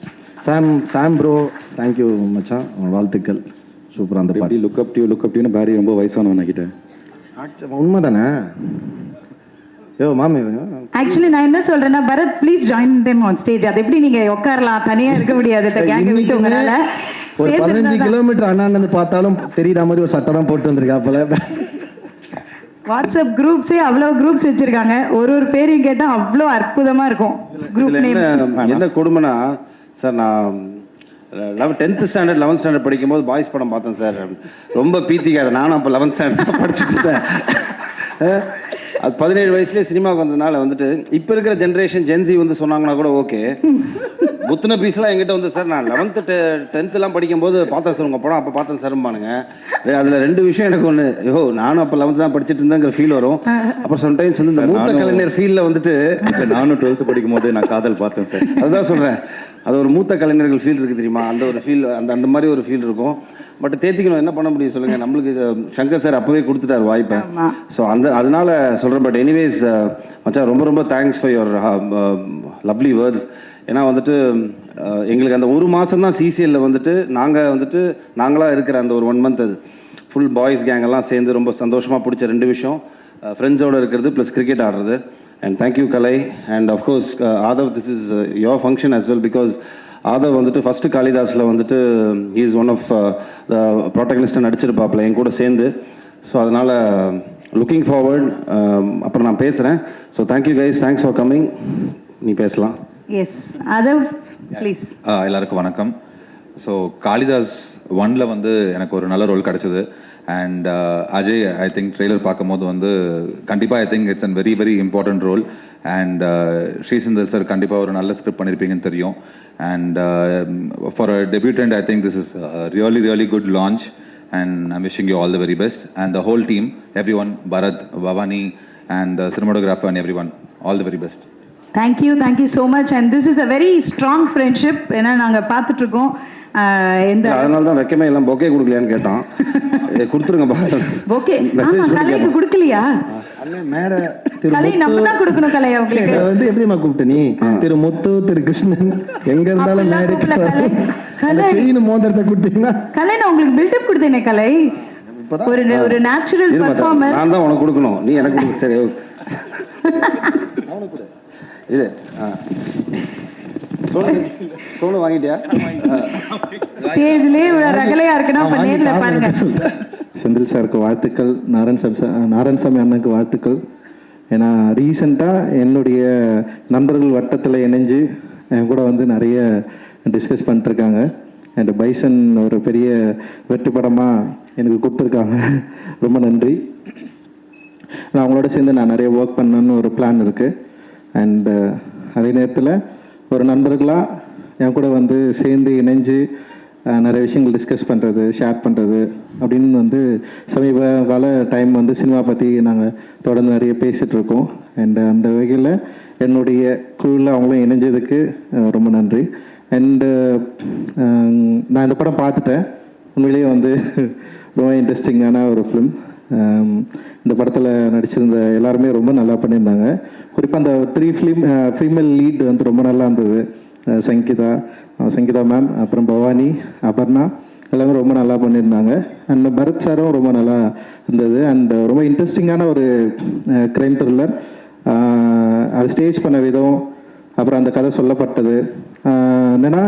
Sam bro, thank you மச்சான், வாழ்த்துக்கள். சூப்பராக அந்த பாடி. லுக் அப் டு பேரி ரொம்ப வயசானவன் கிட்ட. உண்மை தானே? யோ மாமி, ஆக்சுவலி நான் என்ன சொல்றேன்னா, Bharath please join them on stage. அது எப்படி நீங்க உட்காரலாம், தனியா இருக்க முடியாது. ஒரு 15 கிலோமீட்டர் அண்ணாந்து பார்த்தாலும் தெரியுற மாதிரி ஒரு சட்டை தான் போட்டு வந்திருக்காப்புல. வாட்ஸ்அப் குரூப்ஸே அவ்வளோ குரூப்ஸ் வச்சிருக்காங்க, ஒரு பேரையும் கேட்டால் அவ்வளோ அற்புதமாக இருக்கும். குரூப் நேம் என்ன கொடுமைனா சார், நான் 10th ஸ்டாண்டர்ட் 11th ஸ்டாண்டர்ட் படிக்கும்போது பாய்ஸ் படம் பார்த்தேன் சார். ரொம்ப பீத்திக்காத, நானும் அப்போ 11th ஸ்டாண்டர்ட் தான் படிச்சுட்டு இருந்தேன். அது 17 வயசுலேயே சினிமாவுக்கு வந்ததுனால வந்துட்டு இப்போ இருக்கிற ஜென்ரேஷன் ஜென்சி வந்து சொன்னாங்கன்னா கூட ஓகே. புத்தின பீஸ்லாம் எங்கிட்ட வந்து சார், நான் 11th 10th படிக்கும்போது பார்த்தேன் சார் உங்கள் படம், அப்போ பார்த்தேன் சார்பானுங்க. அதில் 2 விஷயம் எனக்கு ஒன்று, நானும் அப்போ 11th தான் படிச்சுட்டு இருந்தேங்கிற ஃபீல் வரும். அப்புறம் சம்டைம்ஸ் வந்து இந்த மூத்த கலைஞர் ஃபீலில் வந்துட்டு, நானும் 12th படிக்கும் போது நான் காதல் பார்த்தேன் சார். அதுதான் சொல்கிறேன், அது ஒரு மூத்த கலைஞர்கள் ஃபீல் இருக்குது தெரியுமா, அந்த ஒரு ஃபீல், அந்த மாதிரி ஒரு ஃபீல் இருக்கும். பட் தேத்திக்கணும், என்ன பண்ண முடியும் சொல்லுங்கள், நம்மளுக்கு சங்கர் சார் அப்போவே கொடுத்துட்டார் வாய்ப்பை. ஸோ அதனால சொல்கிறேன். பட் எனிவேஸ் மச்சான், ரொம்ப ரொம்ப thanks for your lovely words. ஏன்னா வந்துட்டு எங்களுக்கு அந்த ஒரு மாதம் தான் சிசிஎல்ல வந்துட்டு நாங்களாக இருக்கிற அந்த ஒரு 1 month அது ஃபுல் பாய்ஸ் கேங்கெல்லாம் சேர்ந்து ரொம்ப சந்தோஷமாக பிடிச்ச 2 விஷயம், ஃப்ரெண்ட்ஸோடு இருக்கிறது ப்ளஸ் கிரிக்கெட் ஆடுறது. And thank you Kalai. And of course Aadhav, this is your function as well, because Aadhav வந்துட்டு ஃபஸ்ட்டு காளிதாஸில் வந்துட்டு he is one of the ப்ரோட்டகனிஸ்ட்டை நடிச்சிருப்பாப்பில் என் கூட சேர்ந்து. ஸோ அதனால் லுக்கிங் ஃபார்வர்ட். அப்புறம் நான் பேசுகிறேன். So thank you guys, thanks for coming. நீ பேசலாம். Yes Aadhav please. எல்லாருக்கும் வணக்கம். ஸோ காளிதாஸ் 1ல் வந்து எனக்கு ஒரு நல்ல ரோல் கிடச்சிது. And Ajay, I think trailer பார்க்கும்போது வந்து கண்டிப்பாக I think it's an very very important role. And Shri Senthil sir கண்டிப்பாக ஒரு நல்ல ஸ்கிரிப்ட் பண்ணியிருப்பீங்கன்னு தெரியும். And for a debutant I think this is really really good launch. And I'm wishing you all the very best. And the whole team, everyone, Bharat, Bhavani, and the cinematographer and everyone, all the very best. Thank you so much. And this is a very strong friendship. ஏன்னா நாங்கள் பார்த்துட்ருக்கோம் எந்த அதனால தான் வைக்கமே எல்லாம் பொக்கே கொடுக்கலையான்னு கேட்டோம். கொடுத்துருங்கப்பா. ஓகே, கலைக்கு கொடுக்கலையா? மேடை கலை நம்ம தான் கொடுக்கணும். கலை அவங்களுக்கு வந்து எப்படிமா கூப்பிட்ட நீ? திரு முத்து, திரு கிருஷ்ணன் எங்க இருந்தாலும் மேடைக்கு செயின் மோதிரத்தை கொடுத்தீங்கன்னா கலை நான் உங்களுக்கு பில்டப் கொடுத்தேனே. கலை ஒரு நேச்சுரல் பெர்ஃபார்மர். நான் தான் உனக்கு கொடுக்கணும், நீ எனக்கு கொடு. சரி இது சோளம் வாங்கிட்டியா? ஸ்டேஜ்லயே ரகலையா இருக்குன்னா அப்ப நேர்ல பாருங்க. செந்தில் சாருக்கு வாழ்த்துக்கள், நாராயணசாமி அண்ணனுக்கு வாழ்த்துக்கள். ஏன்னா ரீசெண்டாக என்னுடைய நண்பர்கள் வட்டத்தில் இணைஞ்சு என் கூட வந்து நிறைய டிஸ்கஸ் பண்ணிட்டுருக்காங்க. அண்ட் பைசன் ஒரு பெரிய வெற்றி படமாக எனக்கு கொடுத்துருக்காங்க. ரொம்ப நன்றி. நான் அவங்களோட சேர்ந்து நான் நிறைய ஒர்க் பண்ணணுன்னு ஒரு பிளான் இருக்குது. அண்டு அதே நேரத்தில் ஒரு நண்பர்களாக என் கூட வந்து சேர்ந்து இணைஞ்சு நிறைய விஷயங்கள் டிஸ்கஸ் பண்ணுறது, ஷேர் பண்ணுறது அப்படின்னு வந்து சமீப கால டைம் வந்து சினிமா பற்றி நாங்கள் தொடர்ந்து நிறைய பேசிகிட்ருக்கோம். அண்ட் அந்த வகையில் என்னுடைய குழுவில் அவங்களும் இணைஞ்சதுக்கு ரொம்ப நன்றி. அண்டு நான் இந்த படம் பார்த்துட்டேன். உண்மையிலேயே வந்து ரொம்ப இன்ட்ரெஸ்டிங்கான ஒரு ஃபிலிம். இந்த படத்தில் நடிச்சிருந்த எல்லாருமே ரொம்ப நல்லா பண்ணியிருந்தாங்க. குறிப்பாக அந்த 3 ஃபீமேல் லீட் வந்து ரொம்ப நல்லா இருந்தது. சங்கீதா மேம், அப்புறம் பவானி, அபர்ணா எல்லாமே ரொம்ப நல்லா பண்ணியிருந்தாங்க. அண்ட் பரத் சாரும் ரொம்ப நல்லா இருந்தது. அண்ட் ரொம்ப இன்ட்ரெஸ்டிங்கான ஒரு க்ரைம் த்ரில்லர். அது ஸ்டேஜ் பண்ண விதம், அப்புறம் அந்த கதை சொல்லப்பட்டது என்னென்னா,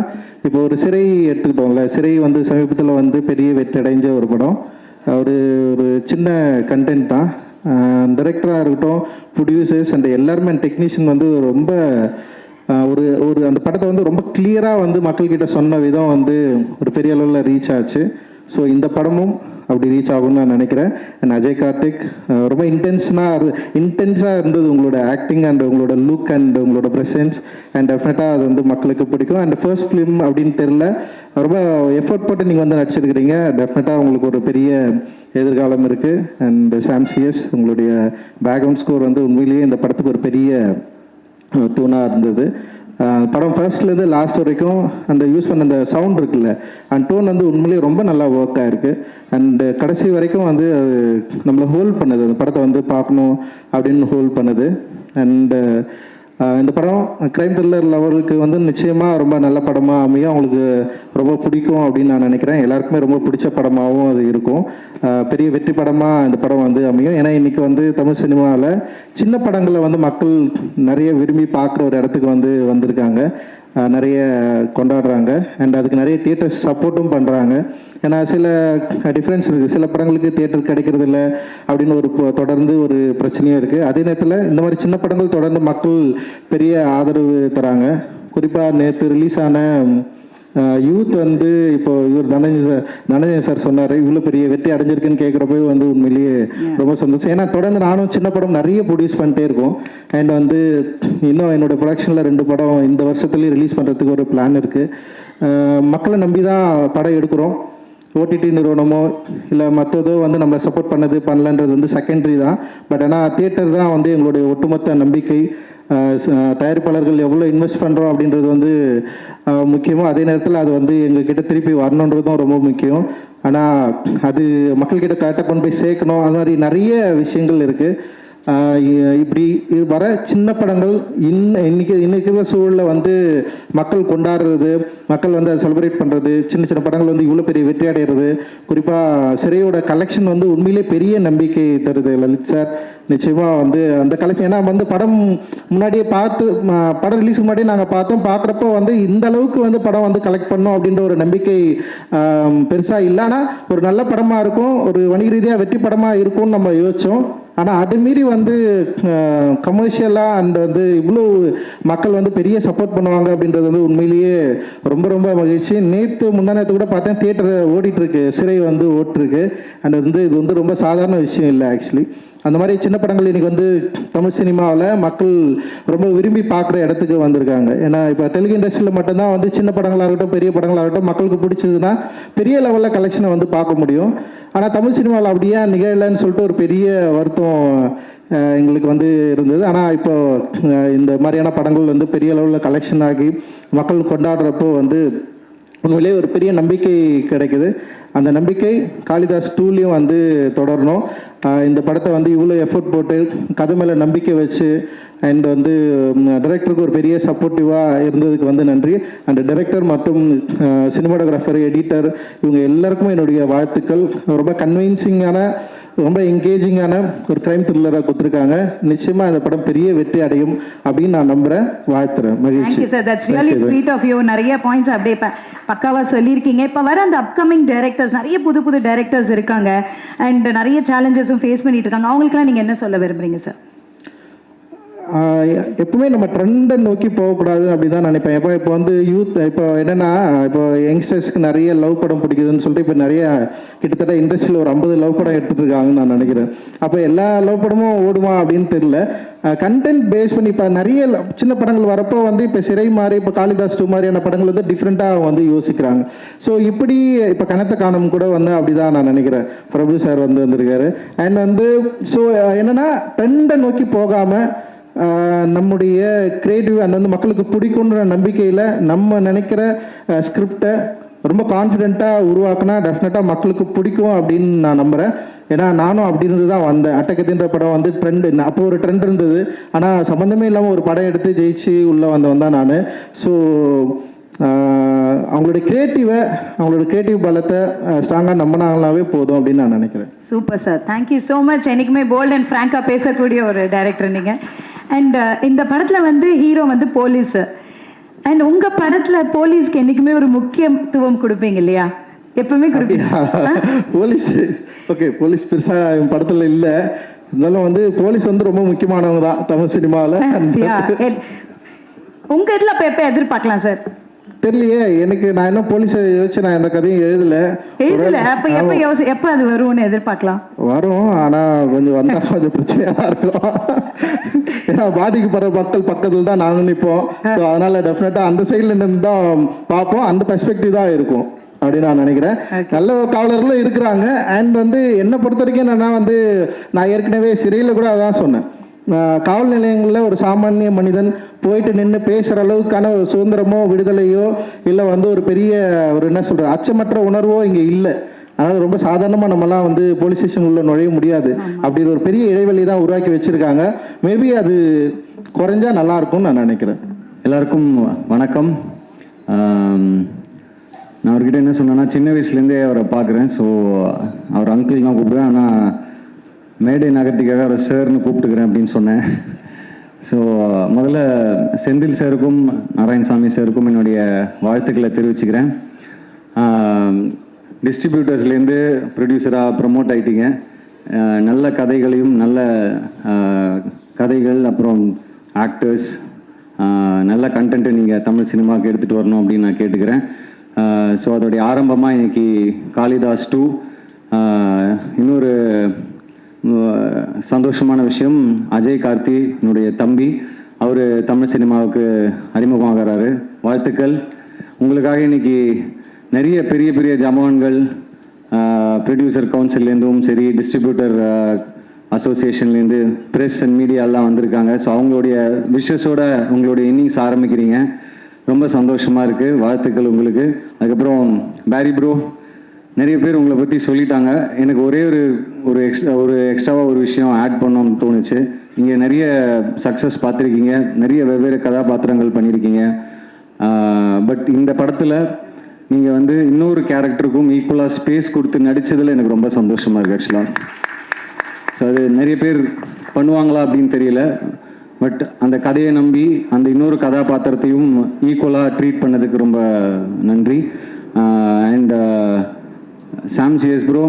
இப்போ ஒரு சிறை எடுத்துக்கிட்டோம்ல, சிறை வந்து சமீபத்தில் வந்து பெரிய வெற்றி அடைஞ்ச ஒரு படம். ஒரு சின்ன கண்டென்ட் தான். டைரக்டராக இருக்கட்டும், ப்ரொடியூசர்ஸ் அண்ட் எல்லாருமே டெக்னீஷியன் வந்து ரொம்ப ஒரு அந்த படத்தை வந்து ரொம்ப கிளியராக வந்து மக்கள்கிட்ட சொன்ன விதம் வந்து ஒரு பெரிய அளவில் ரீச் ஆச்சு. ஸோ இந்த படமும் அப்படி ரீச் ஆகும்னு நான் நினைக்கிறேன். அண்ட் அஜய் கார்த்திக் ரொம்ப இன்டென்ஸாக இருந்தது உங்களோட ஆக்டிங் அண்ட் உங்களோட லுக் அண்ட் உங்களோட ப்ரெசன்ஸ். அண்ட் டெஃபினட்டாக அது வந்து மக்களுக்கு பிடிக்கும். அண்ட் ஃபர்ஸ்ட் ஃபிலிம் அப்படின்னு தெரில, ரொம்ப எஃபர்ட் போட்டு நீங்கள் வந்து நடிச்சிருக்கிறீங்க. டெஃபினட்டாக உங்களுக்கு ஒரு பெரிய எதிர்காலம் இருக்குது. அண்ட் சாம் சிஎஸ், உங்களுடைய பேக்ரவுண்ட் ஸ்கோர் வந்து உண்மையிலேயே இந்த படத்துக்கு ஒரு பெரிய தூணாக இருந்தது. படம் ஃபர்ஸ்ட்லேருந்து லாஸ்ட் வரைக்கும் அந்த யூஸ் பண்ண அந்த சவுண்ட் இருக்குல்ல, அந்த டோன் வந்து உண்மையிலேயே ரொம்ப நல்லா ஒர்க் ஆகிருக்கு. அண்டு கடைசி வரைக்கும் வந்து அது நம்மளை ஹோல்ட் பண்ணுது, அந்த படத்தை வந்து பார்க்கணும் அப்படின்னு ஹோல்ட் பண்ணுது. அண்டு இந்த படம் க்ரைம் த்ரில்லர் லெவலுக்கு வந்து நிச்சயமாக ரொம்ப நல்ல படமாக அமையும். அவங்களுக்கு ரொம்ப பிடிக்கும் அப்படின்னு நான் நினைக்கிறேன். எல்லாருக்குமே ரொம்ப பிடிச்ச படமாகவும் அது இருக்கும். பெரிய வெற்றி படமாக இந்த படம் வந்து அமையும். ஏன்னா இன்றைக்கி வந்து தமிழ் சினிமாவில் சின்ன படங்களை வந்து மக்கள் நிறைய விரும்பி பார்க்குற ஒரு இடத்துக்கு வந்து வந்திருக்காங்க, நிறைய கொண்டாடுறாங்க. அண்ட் அதுக்கு நிறைய தியேட்டர்ஸ் சப்போர்ட்டும் பண்ணுறாங்க. ஏன்னா சில டிஃப்ரென்ஸ் இருக்குது, சில படங்களுக்கு தியேட்டர் கிடைக்கிறது இல்லை அப்படின்னு தொடர்ந்து ஒரு பிரச்சனையும் இருக்குது. அதே நேரத்தில் இந்த மாதிரி சின்ன படங்கள் தொடர்ந்து மக்கள் பெரிய ஆதரவு தராங்க. குறிப்பாக நேற்று ரிலீஸ் ஆன யூத் வந்து இப்போ இவர் தனஞ்சய் சார் சொன்னார், இவ்வளோ பெரிய வெற்றி அடைஞ்சிருக்குன்னு கேட்குறப்போ வந்து உண்மையிலேயே ரொம்ப சந்தோஷம். ஏன்னா தொடர்ந்து நானும் சின்ன படம் நிறைய ப்ரொடியூஸ் பண்ணிட்டே இருக்கோம். அண்ட் வந்து இன்னும் என்னோடய ப்ரொடக்ஷனில் 2 படம் இந்த வருஷத்துலேயே ரிலீஸ் பண்ணுறதுக்கு ஒரு பிளான் இருக்குது. மக்களை நம்பி தான் படம் எடுக்கிறோம். ஓடிடி நிறுவனமோ இல்லை மற்றதோ வந்து நம்ம சப்போர்ட் பண்ணலன்றது வந்து செகண்டரி தான். பட் ஆனால் தியேட்டர் தான் வந்து எங்களுடைய ஒட்டுமொத்த நம்பிக்கை. தயாரிப்பாளர்கள் எவ்வளோ இன்வெஸ்ட் பண்ணுறோம் அப்படின்றது வந்து முக்கியமாக, அதே நேரத்தில் அது வந்து எங்ககிட்ட திருப்பி வரணுன்றதும் ரொம்ப முக்கியம். ஆனால் அது மக்கள்கிட்ட கரெக்டாக கொண்டு போய் சேர்க்கணும். அது மாதிரி நிறைய விஷயங்கள் இருக்குது. இப்படி வர சின்ன படங்கள் இன்னைக்கு சூழலில் வந்து மக்கள் கொண்டாடுறது, மக்கள் வந்து அதை செலிப்ரேட் பண்ணுறது, சின்ன படங்கள் வந்து இவ்வளோ பெரிய வெற்றி அடைகிறது. குறிப்பாக சிறையோட கலெக்ஷன் வந்து உண்மையிலே பெரிய நம்பிக்கை தருது லலித் சார். நிச்சயமாக வந்து அந்த கலெக்ஷன், ஏன்னா வந்து படம் முன்னாடியே படம் ரிலீஸுக்கு முன்னாடியே நாங்கள் பார்க்குறப்போ வந்து இந்த அளவுக்கு வந்து படம் வந்து கலெக்ட் பண்ணோம் அப்படின்ற ஒரு நம்பிக்கை பெருசாக இல்லைன்னா ஒரு நல்ல படமாக இருக்கும், ஒரு வணிக ரீதியாக வெற்றி படமாக இருக்கும்னு நம்ம யோசித்தோம். ஆனால் அது மீறி வந்து கமர்ஷியலாக அண்ட் வந்து இவ்வளோ மக்கள் வந்து பெரிய சப்போர்ட் பண்ணுவாங்க அப்படின்றது வந்து உண்மையிலேயே ரொம்ப மகிழ்ச்சி. முந்தானத்து கூட பார்த்தேன், தியேட்டர் ஓடிட்டுருக்கு, சிறை வந்து ஓட்டிருக்கு. அண்ட் வந்து இது வந்து ரொம்ப சாதாரண விஷயம் இல்லை ஆக்சுவலி. அந்த மாதிரி சின்ன படங்கள் இன்றைக்கி வந்து தமிழ் சினிமாவில் மக்கள் ரொம்ப விரும்பி பார்க்குற இடத்துக்கு வந்திருக்காங்க. ஏன்னா இப்போ தெலுங்கு இண்டஸ்ட்ரியில் மட்டும்தான் வந்து சின்ன படங்களாக இருக்கட்டும், பெரிய படங்களாக இருக்கட்டும், மக்களுக்கு பிடிச்சதுன்னா பெரிய லெவலில் கலெக்ஷனை வந்து பார்க்க முடியும். ஆனால் தமிழ் சினிமாவில் அப்படியே நிகழலைன்னு சொல்லிட்டு ஒரு பெரிய வருத்தம் எங்களுக்கு வந்து இருந்தது. ஆனால் இப்போ இந்த மாதிரியான படங்கள் வந்து பெரிய அளவில் கலெக்ஷன் ஆகி மக்கள் கொண்டாடுறப்போ வந்து உண்மையிலே ஒரு பெரிய நம்பிக்கை கிடைக்குது. அந்த நம்பிக்கை காளிதாஸ் 2லையும் வந்து தொடரணும். இந்த படத்தை வந்து இவ்வளோ எஃபோர்ட் போட்டு கதை மேலே நம்பிக்கை வச்சு அண்ட் வந்து டைரக்டருக்கு ஒரு பெரிய சப்போர்ட்டிவாக இருந்ததுக்கு வந்து நன்றி. அந்த டைரக்டர் மற்றும் சினிமாட்டோகிராஃபர், எடிட்டர் இவங்க எல்லாருக்குமே என்னுடைய வாழ்த்துக்கள். ரொம்ப கன்வின்சிங்கான, ரொம்ப என்கேஜிங்கான ஒரு க்ரைம் த்ரில்லராக கொடுத்துருக்காங்க. நிச்சயமாக இந்த படம் பெரிய வெற்றி அடையும் அப்படின்னு நான் நம்புகிறேன், வாழ்த்துறேன். மகிழ்ச்சி. Thank you sir, that's really sweet of you. நிறைய பாயிண்ட்ஸ் அப்படியே பக்காவாக சொல்லியிருக்கீங்க. இப்போ வர அந்த அப்கமிங் டைரக்டர்ஸ், நிறைய புது புது டைரக்டர்ஸ் இருக்காங்க அண்ட் நிறைய சேலஞ்சஸும் ஃபேஸ் பண்ணிட்டு இருக்காங்க. அவங்களுக்குலாம் நீங்கள் என்ன சொல்ல விரும்புறீங்க சார்? எப்பவுமே நம்ம ட்ரெண்டை நோக்கி போகக்கூடாது அப்படி தான் நினைப்பேன். இப்போ வந்து யூத், இப்போ என்னென்னா, இப்போ யங்ஸ்டர்ஸ்க்கு நிறைய லவ் படம் பிடிக்குதுன்னு சொல்லிட்டு இப்போ நிறைய கிட்டத்தட்ட இண்டஸ்ட்ரியில் ஒரு 50 லவ் படம் எடுத்துகிட்டு இருக்காங்கன்னு நான் நினைக்கிறேன். அப்போ எல்லா லவ் படமும் ஓடுமா அப்படின்னு தெரியல. கண்டென்ட் பேஸ் பண்ணி இப்போ நிறைய சின்ன படங்கள் வரப்போ வந்து இப்போ சிறை மாதிரி, இப்போ காளிதாஸ் 2 மாதிரியான படங்கள் வந்து டிஃப்ரெண்ட்டாக வந்து யோசிக்கிறாங்க. ஸோ இப்படி இப்போ கனத்த காணும் கூட வந்து அப்படி தான் நான் நினைக்கிறேன். பிரபு சார் வந்து வந்திருக்காரு. அண்ட் வந்து ஸோ என்னென்னா, ட்ரெண்டை நோக்கி போகாமல் நம்முடைய கிரியேட்டிவ் அண்ட் வந்து மக்களுக்கு பிடிக்குன்ற நம்பிக்கையில் நம்ம நினைக்கிற ஸ்கிரிப்டை ரொம்ப கான்ஃபிடென்ட்டாக உருவாக்குனா டெஃபினட்டாக மக்களுக்கு பிடிக்கும் அப்படின்னு நான் நம்புகிறேன். ஏன்னா நானும் அப்படி இருந்து தான் வந்தேன். அட்டகத்தின்ற படம் வந்து ட்ரெண்டு, அப்போ ஒரு ட்ரெண்ட் இருந்தது. ஆனால் சம்மந்தமே இல்லாமல் ஒரு படம் எடுத்து ஜெயிச்சு உள்ளே வந்தவன் தான் நான். ஸோ அவங்களுடைய கிரியேட்டிவை, அவங்களோட கிரியேட்டிவ் பலத்தை ஸ்ட்ராங்காக நம்பினாங்களாவே போதும் அப்படின்னு நான் நினைக்கிறேன். Super sir, thank you so much. என்றைக்குமே போல்ட் அண்ட் ஃப்ராங்காக பேசக்கூடிய ஒரு டைரக்டர் நீங்கள். அண்ட் இந்த படத்தில் வந்து ஹீரோ வந்து போலீஸு. அண்ட் உங்கள் படத்தில் போலீஸ்க்கு என்றைக்குமே ஒரு முக்கியத்துவம் கொடுப்பீங்க இல்லையா? எப்பவுமே கொடுப்பீங்க. போலீஸ் ஓகே, போலீஸ் பெருசாக என் படத்தில் இல்லை. இருந்தாலும் வந்து போலீஸ் வந்து ரொம்ப முக்கியமானவங்க தான் தமிழ் சினிமாவில். உங்கள் இதில் அப்போ எப்போ எதிர்பார்க்கலாம் சார்? தெரியலையே எனக்கு. நான் என்ன போலீஸை யோசிச்சு நான் எந்த கதையும் எழுதல. அப்போ எப்போ அது வரும்னு எதிர்பார்க்கலாம்? வரும், ஆனால் கொஞ்சம் வந்தால் கொஞ்சம் பிரச்சனையாக இருக்கும். ஏன்னா பாதிக்கப்படுற மக்கள் பக்கத்தில் தான் நாங்கள் நிற்போம். ஸோ அதனால டெஃபினட்டாக அந்த சைடில் இருந்து தான் பார்ப்போம். அந்த பெர்ஸ்பெக்டிவ் தான் இருக்கும் அப்படின்னு நான் நினைக்கிறேன். நல்ல காவலர்களும் இருக்கிறாங்க. அண்ட் வந்து என்னை பொறுத்த வரைக்கும் என்னன்னா வந்து, நான் ஏற்கனவே சிறையில் கூட அதான் சொன்னேன். காவல் நிலையங்களில் ஒரு சாமானிய மனிதன் போயிட்டு நின்று பேசுகிற அளவுக்கான ஒரு சுதந்திரமோ விடுதலையோ இல்லை வந்து ஒரு பெரிய ஒரு என்ன சொல்கிற அச்சமற்ற உணர்வோ இங்கே இல்லை. அதனால் ரொம்ப சாதாரணமாக நம்மலாம் வந்து போலீஸ் ஸ்டேஷன் உள்ள நுழைய முடியாது. அப்படி ஒரு பெரிய இடைவெளி தான் உருவாக்கி வச்சுருக்காங்க. மேபி அது குறைஞ்சா நல்லாயிருக்கும்னு நான் நினைக்கிறேன். எல்லாருக்கும் வணக்கம். நான் அவர்கிட்ட என்ன சொன்னேன்னா, சின்ன வயசுலேருந்தே அவரை பார்க்குறேன். ஸோ அவர் அங்கிள் தான் கூப்பிடுவேன். ஆனால் மேடை நகர்த்திக்காக அவரை சார்னு கூப்பிட்டுக்கிறேன் அப்படின்னு சொன்னேன். ஸோ முதல்ல செந்தில் சாருக்கும் நாராயணசாமி சாருக்கும் என்னுடைய வாழ்த்துக்களை தெரிவிச்சுக்கிறேன். டிஸ்ட்ரிபியூட்டர்ஸ்லேருந்து ப்ரொடியூசராக ப்ரமோட் ஆகிட்டீங்க. நல்ல கதைகளையும் நல்ல கதைகள் அப்புறம் ஆக்டர்ஸ் நல்ல கண்டென்ட்டை நீங்கள் தமிழ் சினிமாவுக்கு எடுத்துகிட்டு வரணும் அப்படின்னு நான் கேட்டுக்கிறேன். ஸோ அதோடைய ஆரம்பமாக இன்னைக்கு காளிதாஸ் 2. இன்னொரு சந்தோஷமான விஷயம், அஜய் கார்த்தி என்னுடைய தம்பி, அவர் தமிழ் சினிமாவுக்கு அறிமுகமாகிறாரு. வாழ்த்துக்கள். உங்களுக்காக இன்னைக்கு நிறைய பெரிய பெரிய ஜமான்கள் ப்ரொடியூசர் கவுன்சில்லேருந்தும் சரி, டிஸ்ட்ரிபியூட்டர் அசோசியேஷன்லேருந்து ப்ரெஸ் அண்ட் மீடியாலாம் வந்திருக்காங்க. ஸோ அவங்களுடைய விஷஸோட உங்களுடைய இன்னிங்ஸ் ஆரம்பிக்கிறீங்க. ரொம்ப சந்தோஷமாக இருக்குது. வாழ்த்துக்கள் உங்களுக்கு. அதுக்கப்புறம் பேரி ப்ரோ, நிறைய பேர் உங்களை பற்றி சொல்லிட்டாங்க. எனக்கு ஒரே ஒரு எக்ஸ்ட்ராவாக ஒரு விஷயம் ஆட் பண்ணணும்னு தோணுச்சு. நீங்கள் நிறைய சக்ஸஸ் பார்த்துருக்கீங்க, நிறைய வெவ்வேறு கதாபாத்திரங்கள் பண்ணியிருக்கீங்க. பட் இந்த படத்தில் நீங்கள் வந்து இன்னொரு கேரக்டருக்கும் ஈக்குவலாக ஸ்பேஸ் கொடுத்து நடித்ததில் எனக்கு ரொம்ப சந்தோஷமாக இருக்குது ஆக்சுவலாக. ஸோ அது நிறைய பேர் பண்ணுவாங்களா அப்படின்னு தெரியல. பட் அந்த கதையை நம்பி அந்த இன்னொரு கதாபாத்திரத்தையும் ஈக்குவலாக ட்ரீட் பண்ணதுக்கு ரொம்ப நன்றி. அண்ட் சாம் சிஎஸ் ப்ரோ,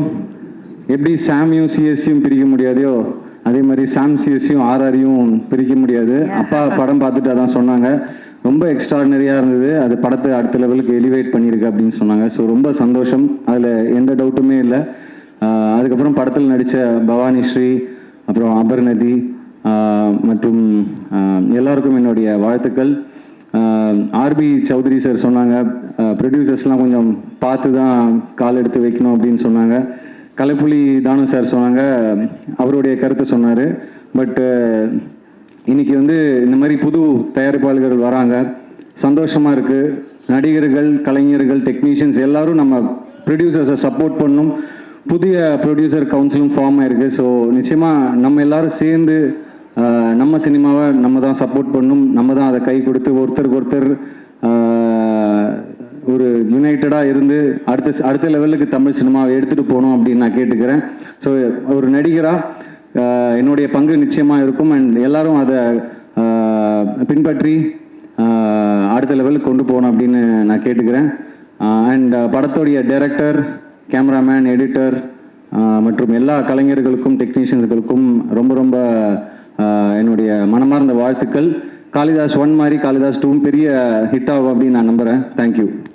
எப்படி சாமியும் சிஎஸ்சியும் பிரிக்க முடியாதையோ அதே மாதிரி சாம் சிஎஸ்சியும் ஆர்ஆரையும் பிரிக்க முடியாது. அப்பா படம் பார்த்துட்டு அதான் சொன்னாங்க. ரொம்ப எக்ஸ்ட்ராடினரியாக இருந்தது. அது படத்தை அடுத்த லெவலுக்கு எலிவேட் பண்ணியிருக்கு அப்படின்னு சொன்னாங்க. ஸோ ரொம்ப சந்தோஷம், அதில் எந்த டவுட்டுமே இல்லை. அதுக்கப்புறம் படத்தில் நடித்த பவானி ஸ்ரீ, அப்புறம் அபர்நதி மற்றும் எல்லாருக்கும் என்னுடைய வாழ்த்துக்கள். ஆர்பி சௌத்ரி சார் சொன்னாங்க, ப்ரொடியூசர்ஸ்லாம் கொஞ்சம் பார்த்து தான் கால் எடுத்து வைக்கணும் அப்படின்னு சொன்னாங்க. கலைப்புலி தானு சார் சொன்னாங்க, அவருடைய கருத்தை சொன்னார். பட்டு இன்னைக்கு வந்து இந்த மாதிரி புது தயாரிப்பாளர்கள் வராங்க, சந்தோஷமாக இருக்குது. நடிகர்கள், கலைஞர்கள், டெக்னீஷியன்ஸ் எல்லாரும் நம்ம ப்ரொடியூசர்ஸை சப்போர்ட் பண்ணும். புதிய ப்ரொடியூசர் கவுன்சிலும் ஃபார்ம் ஆயிருக்கு. ஸோ நிச்சயமாக நம்ம எல்லாரும் சேர்ந்து நம்ம சினிமாவை நம்ம தான் சப்போர்ட் பண்ணணும், நம்ம தான் அதை கை கொடுத்து ஒருத்தருக்கு ஒருத்தர் ஒரு யுனைட்டடாக இருந்து அடுத்த லெவலுக்கு தமிழ் சினிமாவை எடுத்துகிட்டு போகணும் அப்படின்னு நான் கேட்டுக்கிறேன். ஸோ ஒரு நடிகராக என்னுடைய பங்கு நிச்சயமாக இருக்கும். அண்ட் எல்லாரும் அதை பின்பற்றி அடுத்த லெவலுக்கு கொண்டு போகணும் அப்படின்னு நான் கேட்டுக்கிறேன். அண்ட் படத்தோடைய டைரக்டர், கேமராமேன், எடிட்டர் மற்றும் எல்லா கலைஞர்களுக்கும், டெக்னீஷியன்ஸுகளுக்கும் ரொம்ப ரொம்ப என்னுடைய மனமார்ந்த வாழ்த்துக்கள். காளிதாஸ் 1 மாதிரி காளிதாஸ் 2 பெரிய ஹிட் ஆகும் அப்படின்னு நான் நம்புகிறேன். தேங்க்யூ.